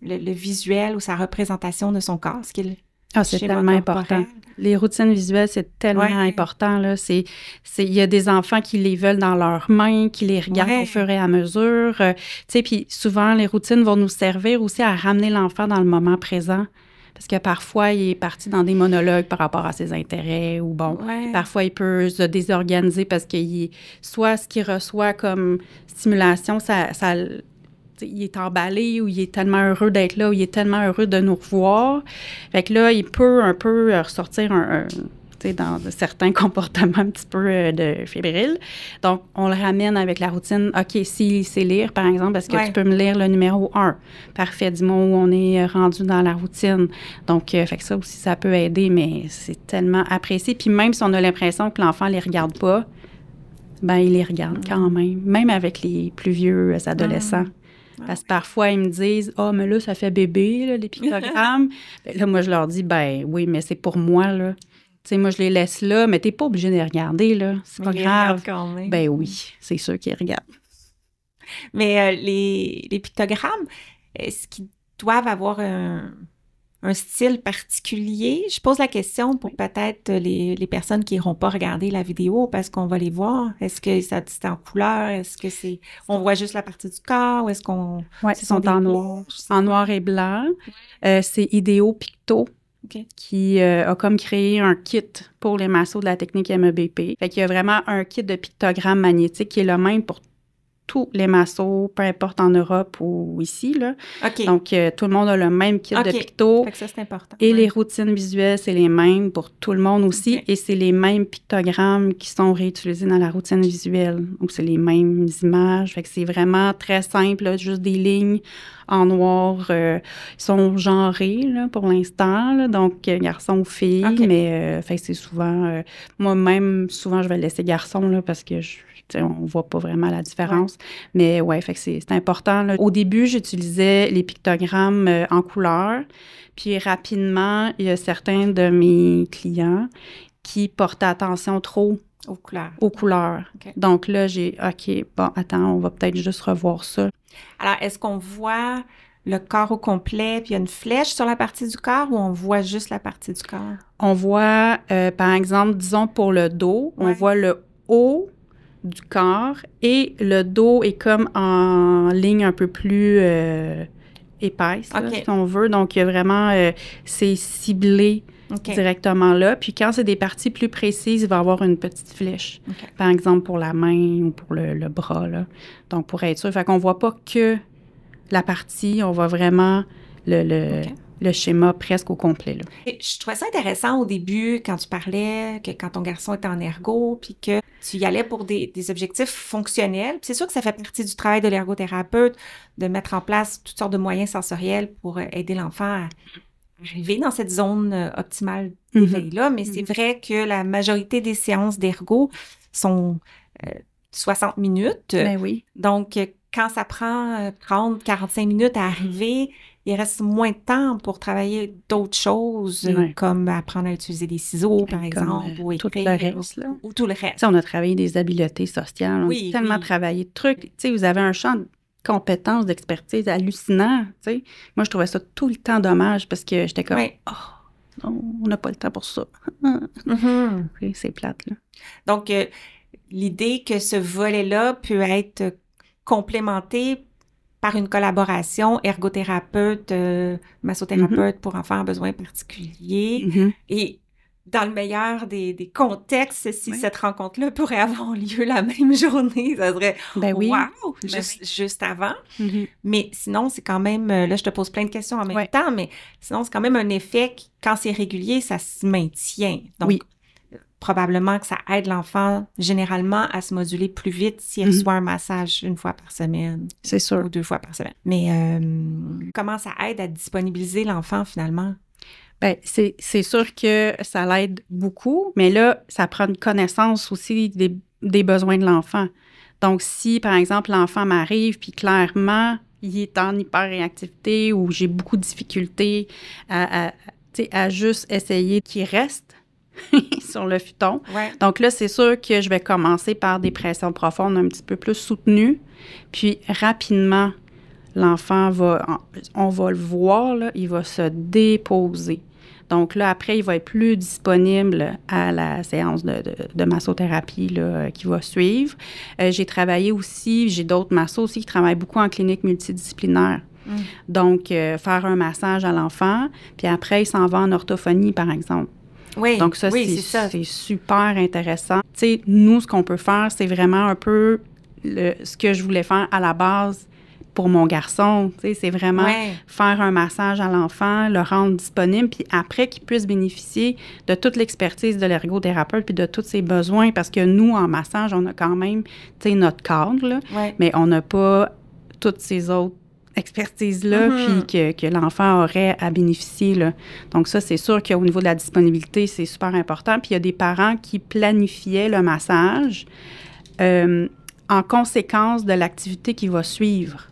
le visuel ou sa représentation de son corps, ce qui est c'est tellement important. Les routines visuelles, c'est tellement important, là. Il y a des enfants qui les veulent dans leurs mains, qui les regardent au fur et à mesure. Tu sais, puis souvent, les routines vont nous servir aussi à ramener l'enfant dans le moment présent. Parce que parfois, il est parti dans des monologues par rapport à ses intérêts ou parfois, il peut se désorganiser parce qu'il soit ce qu'il reçoit comme stimulation, il est emballé ou il est tellement heureux d'être là ou il est tellement heureux de nous revoir. Fait que là, il peut un peu ressortir dans certains comportements un petit peu de fébrile. Donc, on le ramène avec la routine. OK, s'il sait lire, par exemple, est-ce que tu peux me lire le numéro 1? Parfait, dis-moi où on est rendu dans la routine. Donc, fait que ça aussi, ça peut aider, mais c'est tellement apprécié. Puis même si on a l'impression que l'enfant ne les regarde pas, il les regarde quand même avec les plus vieux adolescents. Parce que parfois, ils me disent « Ah, mais là, ça fait bébé, là, les pictogrammes. » Là, moi, je leur dis « Oui, mais c'est pour moi, là. » Tu sais, moi, je les laisse là, mais t'es pas obligé de les regarder, là. C'est pas grave. Quand même. Oui, c'est sûr qu'ils regardent. Mais les pictogrammes, est-ce qu'ils doivent avoir un style particulier? Je pose la question pour peut-être les personnes qui n'iront pas regarder la vidéo parce qu'on va les voir. Est-ce que c'est en couleur? Est-ce que on voit juste la partie du corps? Ou est-ce qu'on... Oui, ils sont en noir. En noir et blanc. C'est Idéo Picto qui a comme créé un kit pour les massos de la technique MEBP. Fait qu'il y a vraiment un kit de pictogrammes magnétiques qui est le même pour tous les massos, peu importe en Europe ou ici, là. Donc, tout le monde a le même kit de picto. Fait que ça, c'est important. Et les routines visuelles, c'est les mêmes pour tout le monde aussi. Et c'est les mêmes pictogrammes qui sont réutilisés dans la routine visuelle. Donc, c'est les mêmes images. Fait que c'est vraiment très simple, là, juste des lignes en noir. Ils sont genrés, là, pour l'instant, là, donc garçons ou filles. Mais, fait que c'est souvent... moi-même, souvent, je vais laisser garçon, là, parce que on voit pas vraiment la différence. Mais fait que c'est important, là. Au début, j'utilisais les pictogrammes en couleur. Puis rapidement, il y a certains de mes clients qui portaient attention trop aux couleurs. Donc là, attends, on va peut-être juste revoir ça. Alors, est-ce qu'on voit le corps au complet, puis il y a une flèche sur la partie du corps, ou on voit juste la partie du corps? On voit, par exemple, disons pour le dos, on voit le haut du corps et le dos est comme en ligne un peu plus épaisse, là, si on veut. Donc, il y a vraiment, c'est ciblé directement là. Puis quand c'est des parties plus précises, il va y avoir une petite flèche. Par exemple, pour la main ou pour le bras, là. Donc, pour être sûr. Fait qu'on voit pas que la partie, on voit vraiment le schéma presque au complet, là. Je trouvais ça intéressant au début, quand tu parlais que quand ton garçon était en ergo, puis que tu y allais pour des objectifs fonctionnels. Puis c'est sûr que ça fait partie du travail de l'ergothérapeute de mettre en place toutes sortes de moyens sensoriels pour aider l'enfant à arriver dans cette zone optimale d'éveil-là. Mais c'est vrai que la majorité des séances d'ergo sont 60 minutes. Oui. Donc, quand ça prend 30, 45 minutes à arriver, il reste moins de temps pour travailler d'autres choses, comme apprendre à utiliser des ciseaux, par exemple, ou écrire. Tout le reste, là. Ou tout le reste. T'sais, on a travaillé des habiletés sociales, on a tellement travaillé de trucs. Tu sais, vous avez un champ de compétences, d'expertise hallucinant, tu sais. Moi, je trouvais ça tout le temps dommage parce que j'étais comme, non, on n'a pas le temps pour ça. C'est plate, là. Donc, l'idée que ce volet-là peut être complémenté par une collaboration ergothérapeute, massothérapeute pour enfants à besoins particuliers. Et dans le meilleur des contextes, si cette rencontre-là pourrait avoir lieu la même journée, ça serait wow! Juste avant. Mais sinon, c'est quand même... Là, je te pose plein de questions en même temps, mais sinon, c'est quand même un effet qui, quand c'est régulier, ça se maintient. Donc, probablement que ça aide l'enfant généralement à se moduler plus vite s'il reçoit un massage 1 fois par semaine. C'est sûr. Ou 2 fois par semaine. Mais comment ça aide à disponibiliser l'enfant finalement? Bien, c'est sûr que ça l'aide beaucoup, mais là, ça prend une connaissance aussi des besoins de l'enfant. Donc, si, par exemple, l'enfant m'arrive, puis clairement, il est en hyper-réactivité ou j'ai beaucoup de difficultés à juste essayer qu'il reste sur le futon. Ouais. Donc là, c'est sûr que je vais commencer par des pressions profondes un petit peu plus soutenues. Puis rapidement, l'enfant on va le voir, là, il va se déposer. Donc là, après, il va être plus disponible à la séance de massothérapie là, qui va suivre. J'ai travaillé aussi, j'ai d'autres massos aussi qui travaillent beaucoup en clinique multidisciplinaire. Donc, faire un massage à l'enfant, puis après, il s'en va en orthophonie, par exemple. Oui, donc ça, oui, c'est super intéressant. Tu sais, nous, ce qu'on peut faire, c'est vraiment un peu ce que je voulais faire à la base pour mon garçon. Tu sais, c'est vraiment faire un massage à l'enfant, le rendre disponible, puis après qu'il puisse bénéficier de toute l'expertise de l'ergothérapeute puis de tous ses besoins, parce que nous, en massage, on a quand même, tu sais, notre cadre, là, mais on n'a pas toutes ces autres expertise-là, puis que l'enfant aurait à bénéficier. Là. Donc ça, c'est sûr qu'au niveau de la disponibilité, c'est super important. Puis il y a des parents qui planifiaient le massage en conséquence de l'activité qui va suivre.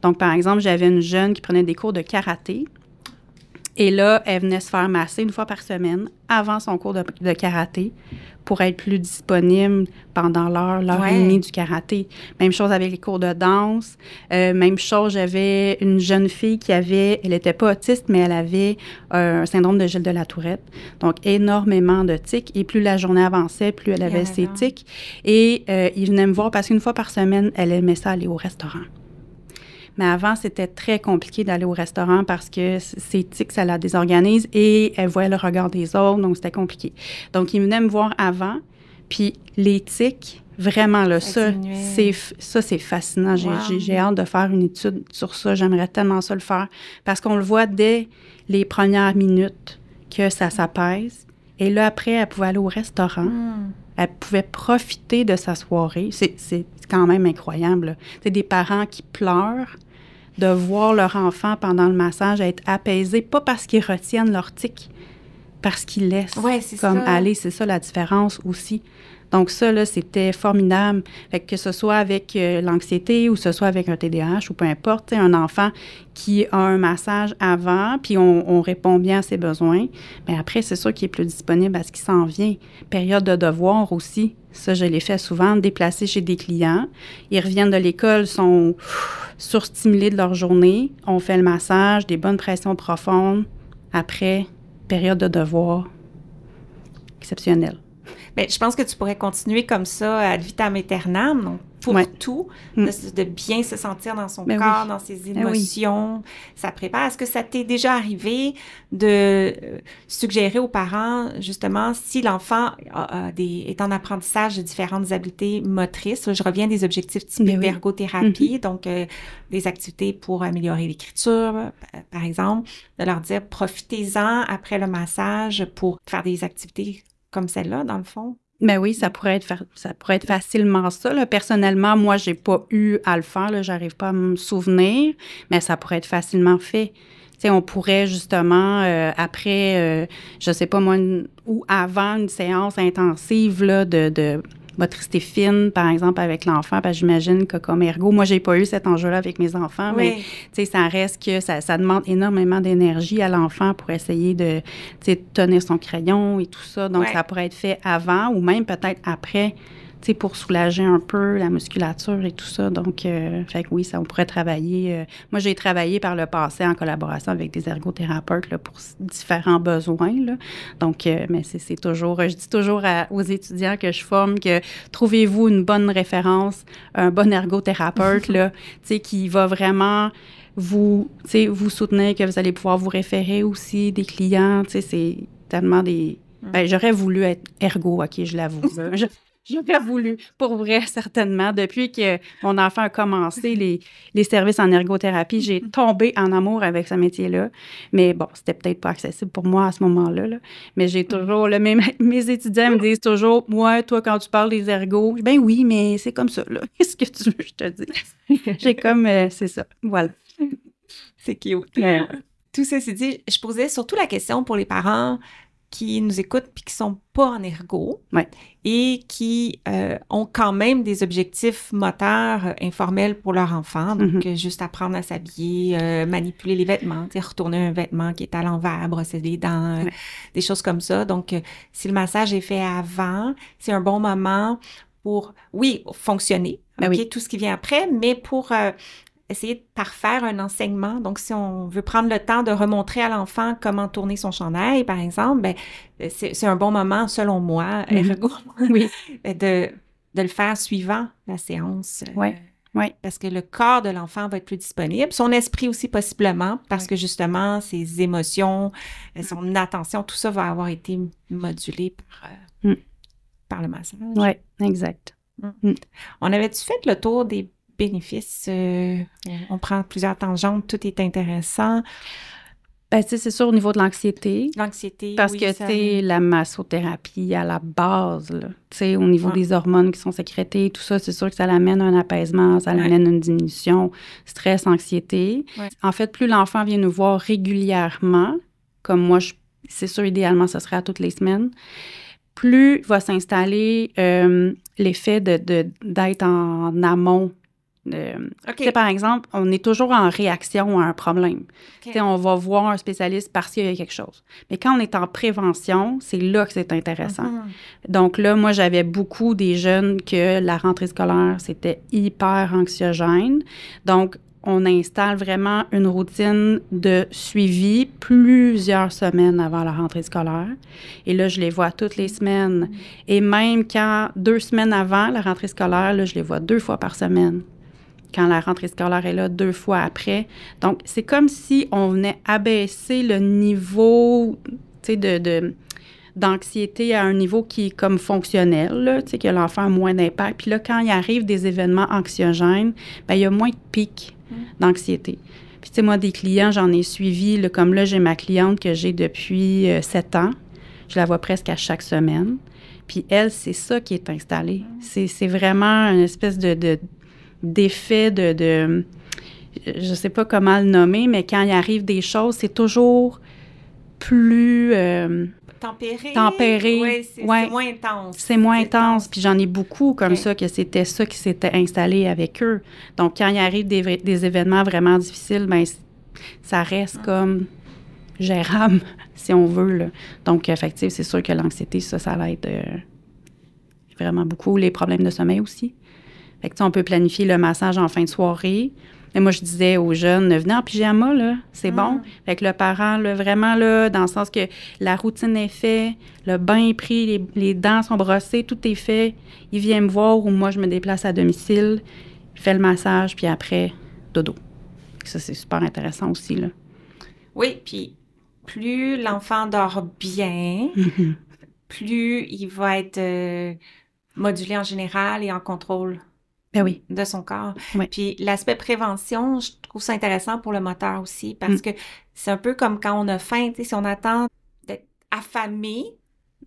Donc, par exemple, j'avais une jeune qui prenait des cours de karaté. Et là, elle venait se faire masser 1 fois par semaine avant son cours de karaté pour être plus disponible pendant l'heure et demie du karaté. Même chose avec les cours de danse. Même chose, j'avais une jeune fille elle n'était pas autiste, mais elle avait un syndrome de Gilles de la Tourette. Donc, énormément de tics. Et plus la journée avançait, plus elle avait ses tics. Et il venait me voir parce qu'1 fois par semaine, elle aimait ça aller au restaurant. Mais avant, c'était très compliqué d'aller au restaurant parce que ses tics, ça la désorganise et elle voyait le regard des autres, donc c'était compliqué. Donc, il venait me voir avant, puis les tics, vraiment, là, ça, c'est fascinant. J'ai hâte de faire une étude sur ça. J'aimerais tellement ça le faire parce qu'on le voit dès les premières minutes que ça s'apaise. Et là, après, elle pouvait aller au restaurant. Elle pouvait profiter de sa soirée. C'est quand même incroyable. C'est des parents qui pleurent de voir leur enfant pendant le massage être apaisé, pas parce qu'ils retiennent leur tic, parce qu'ils laissent aller. C'est ça la différence aussi. Donc ça, là, c'était formidable. Fait que ce soit avec l'anxiété ou ce soit avec un TDAH ou peu importe, un enfant qui a un massage avant, puis on répond bien à ses besoins, mais après, c'est sûr qu'il est plus disponible à ce qui s'en vient. Période de devoir aussi, ça, je l'ai fait souvent, déplacer chez des clients. Ils reviennent de l'école, sont surstimulés de leur journée. On fait le massage, des bonnes pressions profondes. Après, période de devoir, exceptionnelle. Bien, je pense que tu pourrais continuer comme ça ad vitam aeternam, donc pour tout, de bien se sentir dans son corps, dans ses émotions. Ça prépare. Est-ce que ça t'est déjà arrivé de suggérer aux parents, justement, si l'enfant est en apprentissage de différentes habiletés motrices, je reviens des objectifs typiques d'ergothérapie, donc des activités pour améliorer l'écriture, par exemple, de leur dire, profitez-en après le massage pour faire des activités comme celle-là, dans le fond? Ben oui, ça pourrait être facilement ça. Là. Personnellement, moi, j'ai pas eu à le faire. Là, j'arrive pas à me souvenir, mais ça pourrait être facilement fait. Tu sais, on pourrait justement, après, je sais pas moi, ou avant une séance intensive là, de motricité fine, par exemple, avec l'enfant, parce que j'imagine que comme ergo, moi, j'ai pas eu cet enjeu-là avec mes enfants, mais tu sais, ça reste que ça demande énormément d'énergie à l'enfant pour essayer de tenir son crayon et tout ça. Donc, ça pourrait être fait avant ou même peut-être après, tu sais, pour soulager un peu la musculature et tout ça. Donc, fait que oui, ça, on pourrait travailler. Moi, j'ai travaillé par le passé en collaboration avec des ergothérapeutes là, pour différents besoins. Là. Donc, mais c'est toujours, je dis toujours aux étudiants que je forme que trouvez-vous une bonne référence, un bon ergothérapeute, là, tu sais, qui va vraiment vous soutenir, que vous allez pouvoir vous référer aussi des clients. Tu sais, c'est tellement des... Ben, j'aurais voulu être ergo, OK, je l'avoue. J'aurais voulu, pour vrai, certainement. Depuis que mon enfant a commencé les services en ergothérapie, j'ai tombé en amour avec ce métier-là. Mais bon, c'était peut-être pas accessible pour moi à ce moment-là. Là. Mais j'ai toujours, là, mes étudiants me disent toujours, moi, toi, quand tu parles des ergos, ben oui, mais c'est comme ça, là. Qu'est-ce que tu veux que je te dise? J'ai comme, c'est ça. Voilà. C'est cute. Tout ceci dit, je posais surtout la question pour les parents qui nous écoutent puis qui sont pas en ergo et qui ont quand même des objectifs moteurs informels pour leur enfant. Donc, juste apprendre à s'habiller, manipuler les vêtements, retourner un vêtement qui est à l'envers, brosser les dents, des choses comme ça. Donc, si le massage est fait avant, c'est un bon moment pour, oui, fonctionner, tout ce qui vient après, mais pour essayer de parfaire un enseignement. Donc, si on veut prendre le temps de remontrer à l'enfant comment tourner son chandail, par exemple, ben, c'est un bon moment, selon moi, ergo, de le faire suivant la séance. Parce que le corps de l'enfant va être plus disponible. Son esprit aussi, possiblement, parce que justement, ses émotions, son attention, tout ça va avoir été modulé par le massage. Oui, exact. On avait-tu fait le tour des bénéfices? On prend plusieurs tangentes, tout est intéressant. Ben, tu sais, c'est sûr au niveau de l'anxiété. L'anxiété, parce que, tu sais, la massothérapie à la base, là, tu sais, au niveau des hormones qui sont sécrétées, tout ça, c'est sûr que ça l'amène un apaisement, ça l'amène une diminution, stress, anxiété. En fait, plus l'enfant vient nous voir régulièrement, comme moi, c'est sûr, idéalement, ce serait à toutes les semaines, plus va s'installer l'effet d'être en amont. Par exemple, on est toujours en réaction à un problème. On va voir un spécialiste parce qu'il y a quelque chose. Mais quand on est en prévention, c'est là que c'est intéressant. Donc là, moi, j'avais beaucoup des jeunes que la rentrée scolaire, c'était hyper anxiogène. Donc, on installe vraiment une routine de suivi plusieurs semaines avant la rentrée scolaire. Et là, je les vois toutes les semaines. Et même quand 2 semaines avant la rentrée scolaire, là, je les vois 2 fois par semaine. Quand la rentrée scolaire est là, 2 fois après. Donc, c'est comme si on venait abaisser le niveau, tu sais, d'anxiété à un niveau qui est comme fonctionnel, là, tu sais, que l'enfant a moins d'impact. Puis là, quand il arrive des événements anxiogènes, bien, il y a moins de pics d'anxiété. Puis, tu sais, moi, des clients, j'en ai suivi, là, comme là, j'ai ma cliente que j'ai depuis 7 ans. Je la vois presque à chaque semaine. Puis elle, c'est ça qui est installé. C'est vraiment une espèce d'effet de je sais pas comment le nommer, mais quand il arrive des choses, c'est toujours plus tempéré. Oui, c'est moins intense. C'est moins intense. Puis j'en ai beaucoup comme ça, que c'était ça qui s'était installé avec eux. Donc, quand il arrive des événements vraiment difficiles, bien, ça reste comme gérable, si on veut, là. Donc, effectivement, c'est sûr que l'anxiété, ça l'aide vraiment beaucoup. Les problèmes de sommeil aussi. Fait que, on peut planifier le massage en fin de soirée. Et moi, je disais aux jeunes, venez en pyjama, là, c'est bon. Fait que le parent, là, vraiment, là, dans le sens que la routine est faite, le bain est pris, les dents sont brossées, tout est fait. Il vient me voir ou moi, je me déplace à domicile, je fais le massage, puis après, dodo. Ça, c'est super intéressant aussi, là. Oui, puis plus l'enfant dort bien, plus il va être modulé en général et en contrôle. De son corps. Puis l'aspect prévention, je trouve ça intéressant pour le moteur aussi, parce que c'est un peu comme quand on a faim, tu sais, si on attend d'être affamé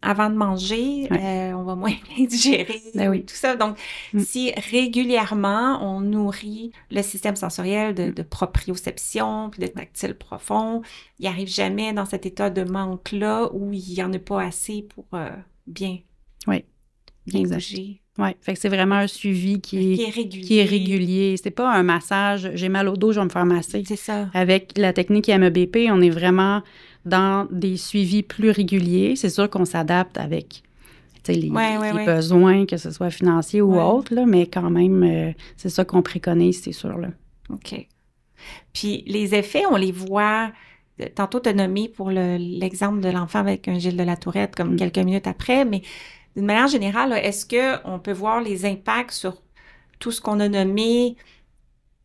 avant de manger, on va moins bien digérer, tout ça. Donc, si régulièrement on nourrit le système sensoriel de proprioception, puis de tactile profond, il n'arrive jamais dans cet état de manque-là où il n'y en a pas assez pour bien bouger. Oui, fait que c'est vraiment un suivi qui est régulier. C'est pas un massage, j'ai mal au dos, je vais me faire masser. C'est ça. Avec la technique MEBP, on est vraiment dans des suivis plus réguliers. C'est sûr qu'on s'adapte avec les besoins, que ce soit financiers ou autres, là, mais quand même, c'est ça qu'on préconise, c'est sûr. Là. OK. Puis les effets, on les voit... Tantôt, tu as nommé pour l'exemple de l'enfant avec un Gilles de la Tourette, comme quelques minutes après, mais... D'une manière générale, est-ce qu'on peut voir les impacts sur tout ce qu'on a nommé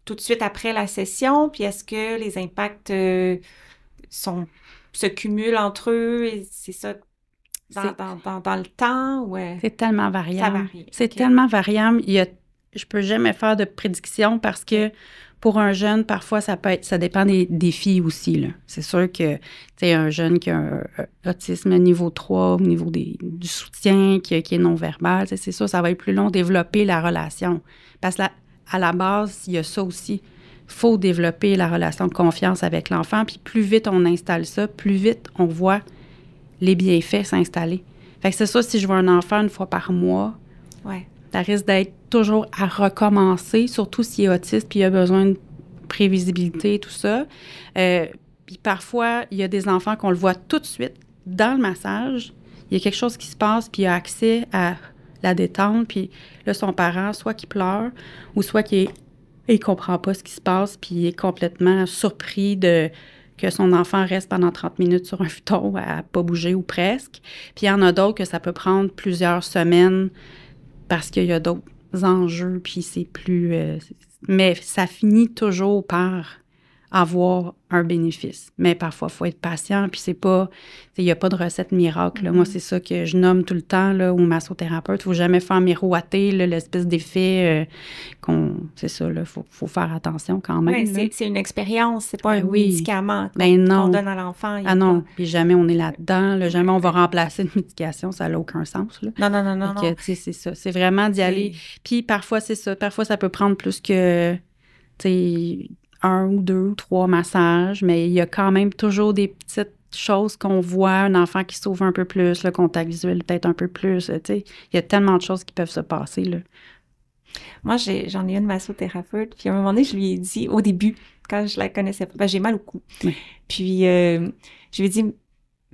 tout de suite après la session? Puis est-ce que les impacts se cumulent entre eux? Et c'est ça? Dans le temps? Ou, c'est tellement variable. Ça varie. C'est tellement variable. Je peux jamais faire de prédiction parce que pour un jeune, parfois, ça dépend des défis aussi, là. C'est sûr que, tu sais, un jeune qui a un autisme niveau 3, au niveau du soutien, qui est non-verbal, c'est sûr, ça va être plus long développer la relation. Parce que à la base, il y a ça aussi. Il faut développer la relation de confiance avec l'enfant. Puis plus vite on installe ça, plus vite on voit les bienfaits s'installer. Fait que c'est ça, si je vois un enfant une fois par mois, ça risque d'être toujours à recommencer, surtout s'il est autiste puis il a besoin de prévisibilité, tout ça. Puis parfois, il y a des enfants qu'on le voit tout de suite dans le massage. Il y a quelque chose qui se passe puis il a accès à la détente. Puis là, son parent, soit qu'il pleure ou soit qu'il ne comprend pas ce qui se passe puis il est complètement surpris que son enfant reste pendant 30 minutes sur un futon à pas bouger ou presque. Puis il y en a d'autres que ça peut prendre plusieurs semaines parce qu'il y a d'autres enjeux, puis c'est plus... mais ça finit toujours par avoir un bénéfice. Mais parfois, il faut être patient, puis c'est pas... Il n'y a pas de recette miracle. Là. Moi, c'est ça que je nomme tout le temps là, aux massothérapeutes. Il ne faut jamais faire miroiter là, l'espèce d'effet c'est ça, il faut faire attention quand même. Oui, c'est une expérience, c'est pas un médicament qu'on donne à l'enfant. Non, puis jamais on est là-dedans. Là, jamais on va remplacer une médication, ça n'a aucun sens. Là. Non. Donc, c'est ça. C'est vraiment d'y aller. Puis parfois, c'est ça. Parfois, ça peut prendre plus que... 1 ou 2 ou 3 massages, mais il y a quand même toujours des petites choses qu'on voit, un enfant qui s'ouvre un peu plus, le contact visuel peut-être un peu plus, il y a tellement de choses qui peuvent se passer, là. Moi, j'en ai une massothérapeute, puis à un moment donné, je lui ai dit, au début, quand je la connaissais pas, j'ai mal au cou. Oui. Puis, je lui ai dit,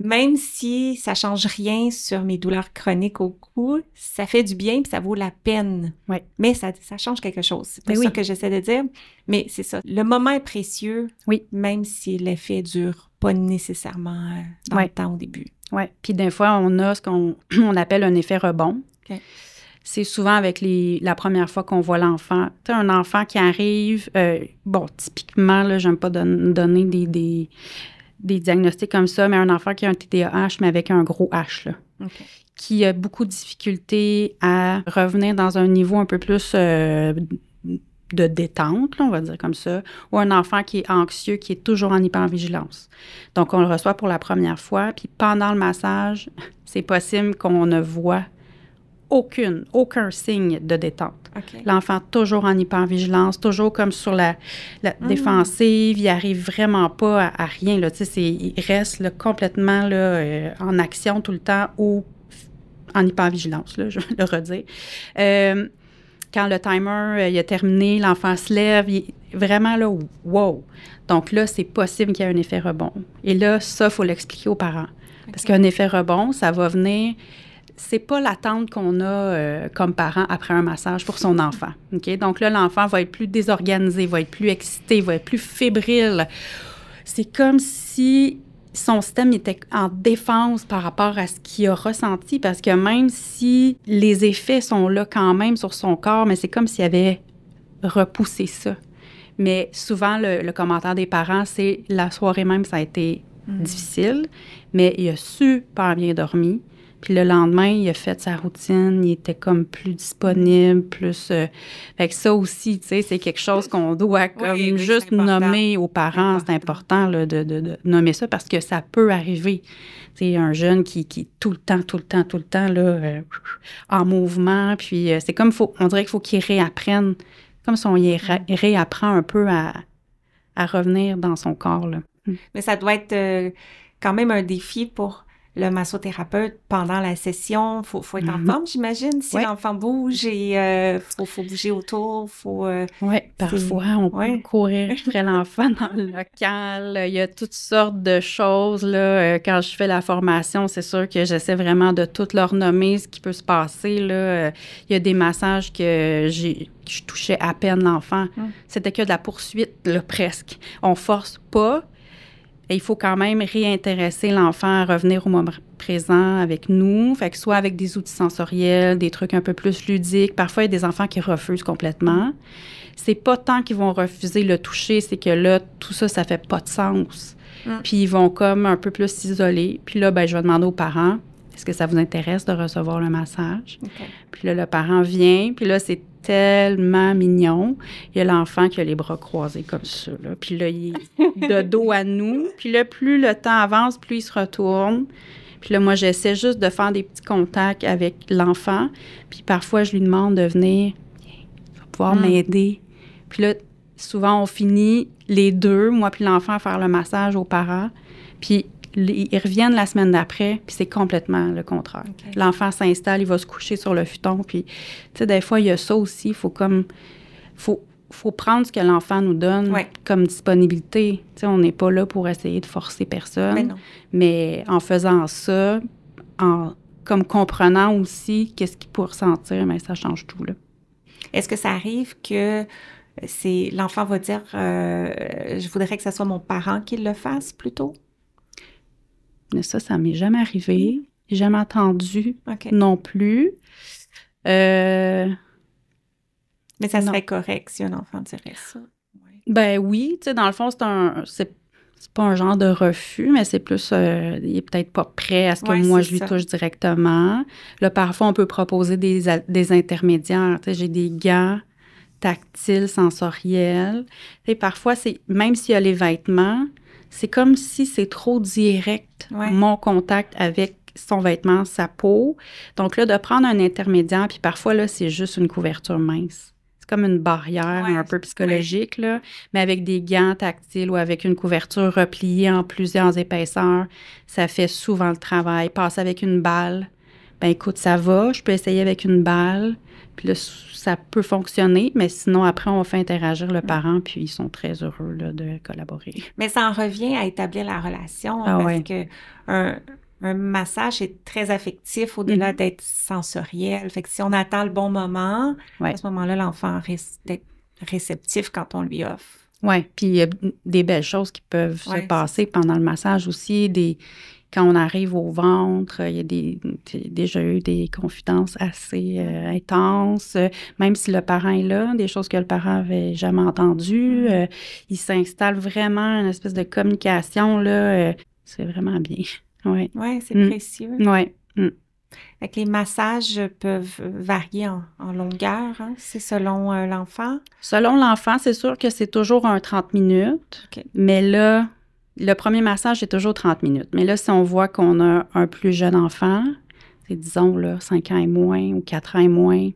même si ça change rien sur mes douleurs chroniques au cou, ça fait du bien puis ça vaut la peine. Oui. Mais ça change quelque chose. C'est pas ça que j'essaie de dire. Mais c'est ça. Le moment est précieux, même si l'effet dure pas nécessairement dans le temps au début. Oui. Puis des fois, on a ce qu'on appelle un effet rebond. Okay. C'est souvent avec la première fois qu'on voit l'enfant. Tu sais, un enfant qui arrive, typiquement, là, j'aime pas donner des diagnostics comme ça, mais un enfant qui a un TDAH, mais avec un gros H, là, qui a beaucoup de difficultés à revenir dans un niveau un peu plus de détente, là, on va dire comme ça, ou un enfant qui est anxieux, qui est toujours en hypervigilance. Donc, on le reçoit pour la première fois, puis pendant le massage, c'est possible qu'on ne voit aucun signe de détente. Okay. L'enfant toujours en hypervigilance, toujours comme sur la défensive, il arrive vraiment pas à rien, là, il reste là, complètement là, en action tout le temps ou en hypervigilance, là, je vais le redire. Quand le timer il a terminé, l'enfant se lève, il est vraiment là, wow! Donc là, c'est possible qu'il y ait un effet rebond. Et là, ça, il faut l'expliquer aux parents. Okay. Parce qu'un effet rebond, ça va venir... C'est pas l'attente qu'on a comme parent après un massage pour son enfant. Okay? Donc là, l'enfant va être plus désorganisé, va être plus excité, va être plus fébrile. C'est comme si son système était en défense par rapport à ce qu'il a ressenti, parce que même si les effets sont là quand même sur son corps, mais c'est comme s'il avait repoussé ça. Mais souvent, le commentaire des parents, c'est la soirée même, ça a été difficile, mais il a super bien dormi. Puis le lendemain, il a fait sa routine, il était comme plus disponible, plus... fait que ça aussi, tu sais, c'est quelque chose qu'on doit comme juste nommer aux parents. C'est important là, de nommer ça parce que ça peut arriver. Tu sais, un jeune qui est tout le temps, là, en mouvement. Puis c'est comme, on dirait qu'il faut qu'il réapprenne, comme si on réapprend un peu à revenir dans son corps, là. Mais ça doit être quand même un défi pour le massothérapeute pendant la session. Faut être en forme, j'imagine, si l'enfant bouge et faut bouger autour, oui, parfois, on peut courir après l'enfant dans le local. Il y a toutes sortes de choses, là. Quand je fais la formation, c'est sûr que j'essaie vraiment de tout leur nommer, ce qui peut se passer, là. Il y a des massages que je touchais à peine l'enfant. C'était que de la poursuite, là, presque. On force pas. Et il faut quand même réintéresser l'enfant à revenir au moment présent avec nous. Fait que soit avec des outils sensoriels, des trucs un peu plus ludiques. Parfois, il y a des enfants qui refusent complètement. C'est pas tant qu'ils vont refuser le toucher, c'est que là, tout ça, ça fait pas de sens. Puis ils vont comme un peu plus s'isoler. Puis là, je vais demander aux parents, est-ce que ça vous intéresse de recevoir le massage? Okay. Puis là, le parent vient, puis là, c'est tellement mignon. Il y a l'enfant qui a les bras croisés comme ça, là. Puis là, il est de dos à nous. Puis là, plus le temps avance, plus il se retourne. Puis là, moi, j'essaie juste de faire des petits contacts avec l'enfant. Puis parfois, je lui demande de venir, il va pouvoir m'aider. Puis là, souvent, on finit les deux, moi puis l'enfant, à faire le massage aux parents. Puis ils reviennent la semaine d'après, puis c'est complètement le contraire. Okay. L'enfant s'installe, il va se coucher sur le futon. Puis, tu sais, des fois, il y a ça aussi. Il faut faut prendre ce que l'enfant nous donne comme disponibilité. Tu sais, on n'est pas là pour essayer de forcer personne. Mais en faisant ça, comme comprenant aussi qu'est-ce qu'il peut ressentir, mais ça change tout, là. Est-ce que ça arrive que l'enfant va dire je voudrais que ce soit mon parent qui le fasse plutôt? Mais ça m'est jamais arrivé. J'ai jamais entendu non plus. Mais ça serait correct si un enfant dirait ça. Ouais. Ben oui, tu sais, dans le fond, c'est pas un genre de refus, mais c'est plus, il est peut-être pas prêt à ce que moi, je lui touche directement. Là, parfois, on peut proposer des intermédiaires. Tu sais, j'ai des gants tactiles, sensoriels. Tu sais, parfois, même s'il y a les vêtements, c'est comme si c'est trop direct, mon contact avec son vêtement, sa peau. Donc là, de prendre un intermédiaire, puis parfois, là, c'est juste une couverture mince. C'est comme une barrière un peu psychologique, là, mais avec des gants tactiles ou avec une couverture repliée en plusieurs épaisseurs, ça fait souvent le travail. Passer avec une balle, ben écoute, ça va, je peux essayer avec une balle, puis là, ça peut fonctionner, mais sinon, après, on fait interagir le parent, puis ils sont très heureux là, de collaborer. Mais ça en revient à établir la relation, parce que un massage est très affectif au-delà d'être sensoriel. Fait que si on attend le bon moment, à ce moment-là, l'enfant risque d'être réceptif quand on lui offre. Oui, puis il y a des belles choses qui peuvent se passer pendant le massage aussi. Quand on arrive au ventre, il y a déjà eu des confidences assez intenses. Même si le parent est là, des choses que le parent n'avait jamais entendues. Il s'installe vraiment une espèce de communication, là. C'est vraiment bien. Oui, c'est précieux. Oui. Fait que les massages peuvent varier en longueur, hein? C'est selon l'enfant? Selon l'enfant, c'est sûr que c'est toujours un 30 minutes. Mais là, le premier massage, c'est toujours 30 minutes. Mais là, si on voit qu'on a un plus jeune enfant, c'est disons là, 5 ans et moins ou 4 ans et moins,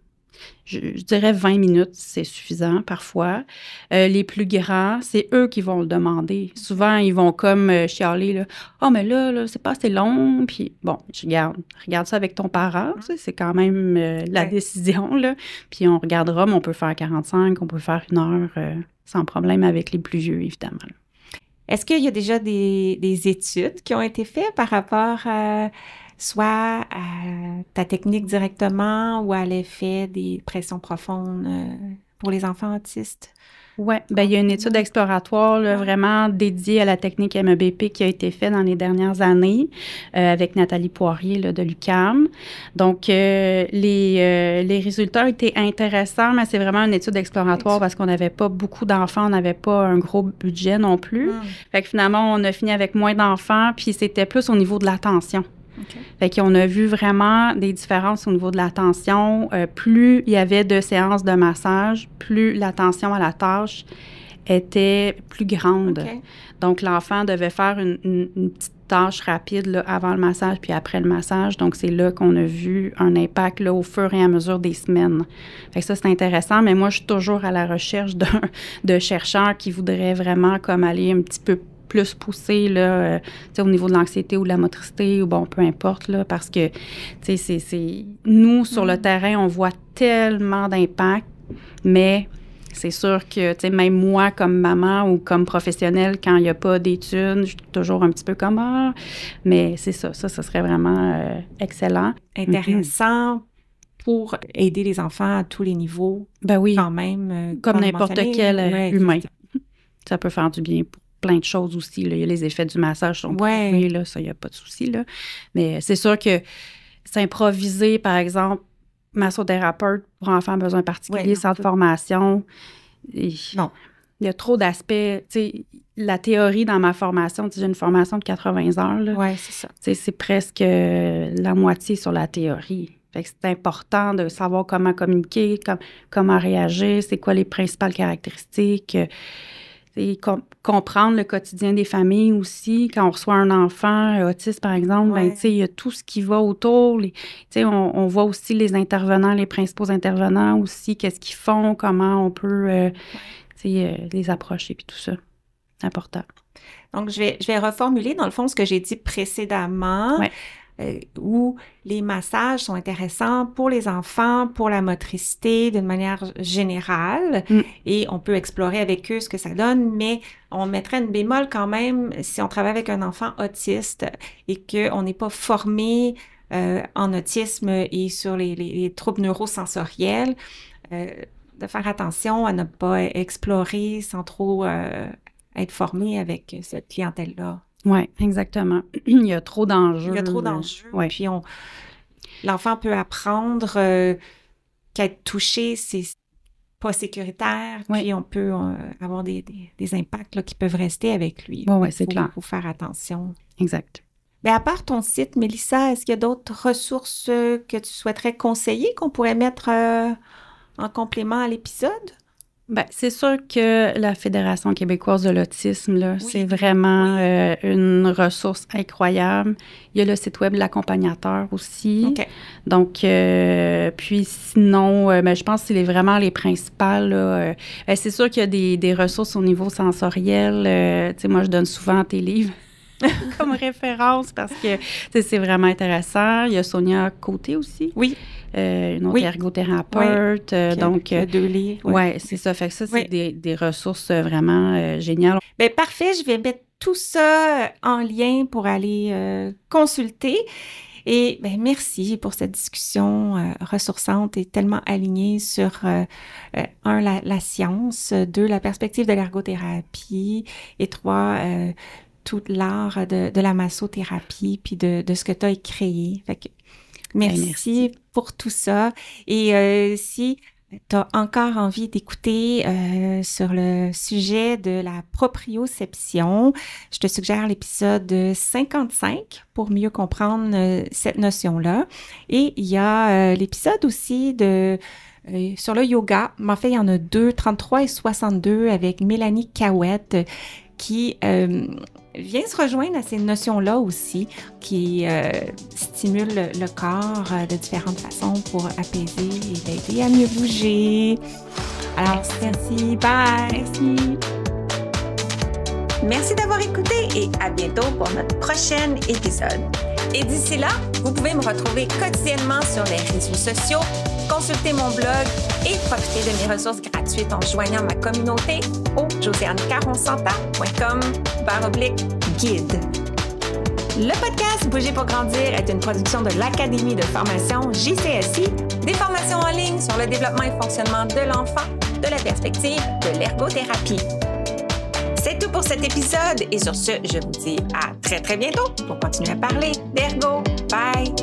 je dirais 20 minutes, c'est suffisant parfois. Les plus grands, c'est eux qui vont le demander. Souvent, ils vont comme chialer, là. « Ah, mais là, c'est pas assez long. » Puis bon, regarde ça avec ton parent. Tu sais, c'est quand même la décision, là. Puis on regardera, mais on peut faire 45, on peut faire 1 heure sans problème avec les plus vieux, évidemment. Est-ce qu'il y a déjà des études qui ont été faites par rapport soit à ta technique directement ou à l'effet des pressions profondes pour les enfants autistes? Oui, bien, il y a une étude exploratoire là, vraiment dédiée à la technique MEBP qui a été faite dans les dernières années avec Nathalie Poirier là, de l'UQAM. Donc, les résultats étaient intéressants, mais c'est vraiment une étude exploratoire parce qu'on n'avait pas beaucoup d'enfants, on n'avait pas un gros budget non plus. Fait que finalement, on a fini avec moins d'enfants, puis c'était plus au niveau de l'attention. Fait qu'on a vu vraiment des différences au niveau de l'attention. Plus il y avait de séances de massage, plus l'attention à la tâche était plus grande. Donc, l'enfant devait faire une petite tâche rapide là, avant le massage puis après le massage. Donc, c'est là qu'on a vu un impact là, au fur et à mesure des semaines. Fait que ça, c'est intéressant, mais moi, je suis toujours à la recherche de chercheurs qui voudraient vraiment comme aller un petit peu plus poussé là, au niveau de l'anxiété ou de la motricité ou bon, peu importe, là, parce que, c'est nous, sur le terrain, on voit tellement d'impact, mais c'est sûr que, même moi, comme maman ou comme professionnelle, quand il n'y a pas d'études, je suis toujours un petit peu comme « mais c'est ça serait vraiment excellent. » Intéressant pour aider les enfants à tous les niveaux. Ben oui, quand même. Comme n'importe quel humain. Ça peut faire du bien pour plein de choses aussi. Là. Il y a les effets du massage sont prouvés, là, ça, il n'y a pas de souci. Là. Mais c'est sûr que s'improviser, par exemple, massothérapeute pour enfants à besoins particuliers, centre de formation, non. Il y a trop d'aspects. Tu sais, la théorie dans ma formation, j'ai une formation de 80 heures. Oui, c'est ça. C'est presque la moitié sur la théorie. Fait que c'est important de savoir comment communiquer, comment réagir, c'est quoi les principales caractéristiques. Comprendre le quotidien des familles aussi. Quand on reçoit un enfant autiste, par exemple, Ouais. il y a tout ce qui va autour. On voit aussi les intervenants, les principaux intervenants aussi, qu'est-ce qu'ils font, comment on peut les approcher, puis tout ça. Important. Donc, je vais reformuler, dans le fond, ce que j'ai dit précédemment. Ouais. Où les massages sont intéressants pour les enfants, pour la motricité d'une manière générale, et on peut explorer avec eux ce que ça donne, mais on mettrait une bémol quand même si on travaille avec un enfant autiste et qu'on n'est pas formé en autisme et sur les troubles neurosensoriels, de faire attention à ne pas explorer sans trop être formé avec cette clientèle-là. Oui, exactement. Il y a trop d'enjeux. Il y a trop d'enjeux. Ouais. Puis l'enfant peut apprendre qu'être touché, c'est pas sécuritaire. Ouais. Puis on peut avoir des impacts là, qui peuvent rester avec lui. Oui, c'est clair. Il faut faire attention. Exact. Mais à part ton site, Mélissa, est-ce qu'il y a d'autres ressources que tu souhaiterais conseiller qu'on pourrait mettre en complément à l'épisode? Bien, c'est sûr que la Fédération québécoise de l'autisme, là, c'est vraiment une ressource incroyable. Il y a le site web de l'accompagnateur aussi. OK. Donc, puis sinon, je pense que c'est vraiment les principales. Là, c'est sûr qu'il y a des ressources au niveau sensoriel. Tu sais, moi, je donne souvent tes livres comme référence parce que c'est vraiment intéressant. Il y a Sonia Côté aussi. Oui. Une autre ergothérapeute. Donc, 2 livres. Oui, c'est ça. Fait que ça, c'est des ressources vraiment géniales. Bien, parfait. Je vais mettre tout ça en lien pour aller consulter. Et bien, merci pour cette discussion ressourçante et tellement alignée sur, la science, 2, la perspective de l'ergothérapie, et 3, tout l'art de la massothérapie, puis de ce que tu as créé. Fait que merci pour tout ça. Et si tu as encore envie d'écouter sur le sujet de la proprioception, je te suggère l'épisode 55 pour mieux comprendre cette notion-là. Et il y a l'épisode aussi sur le yoga. En fait, il y en a 2, 33 et 62 avec Mélanie Cahouette qui vient se rejoindre à ces notions-là aussi, qui stimulent le corps de différentes façons pour apaiser et l'aider à mieux bouger. Alors, merci. Bye! Merci! Merci d'avoir écouté et à bientôt pour notre prochain épisode. Et d'ici là, vous pouvez me retrouver quotidiennement sur les réseaux sociaux, consulter mon blog et profiter de mes ressources gratuites en joignant ma communauté au josiannecaronsanta.com/guide. Le podcast Bouger pour grandir est une production de l'Académie de formation JCSI, des formations en ligne sur le développement et fonctionnement de l'enfant, de la perspective de l'ergothérapie. C'est tout pour cet épisode et sur ce, je vous dis à très très bientôt pour continuer à parler d'ergo. Bye!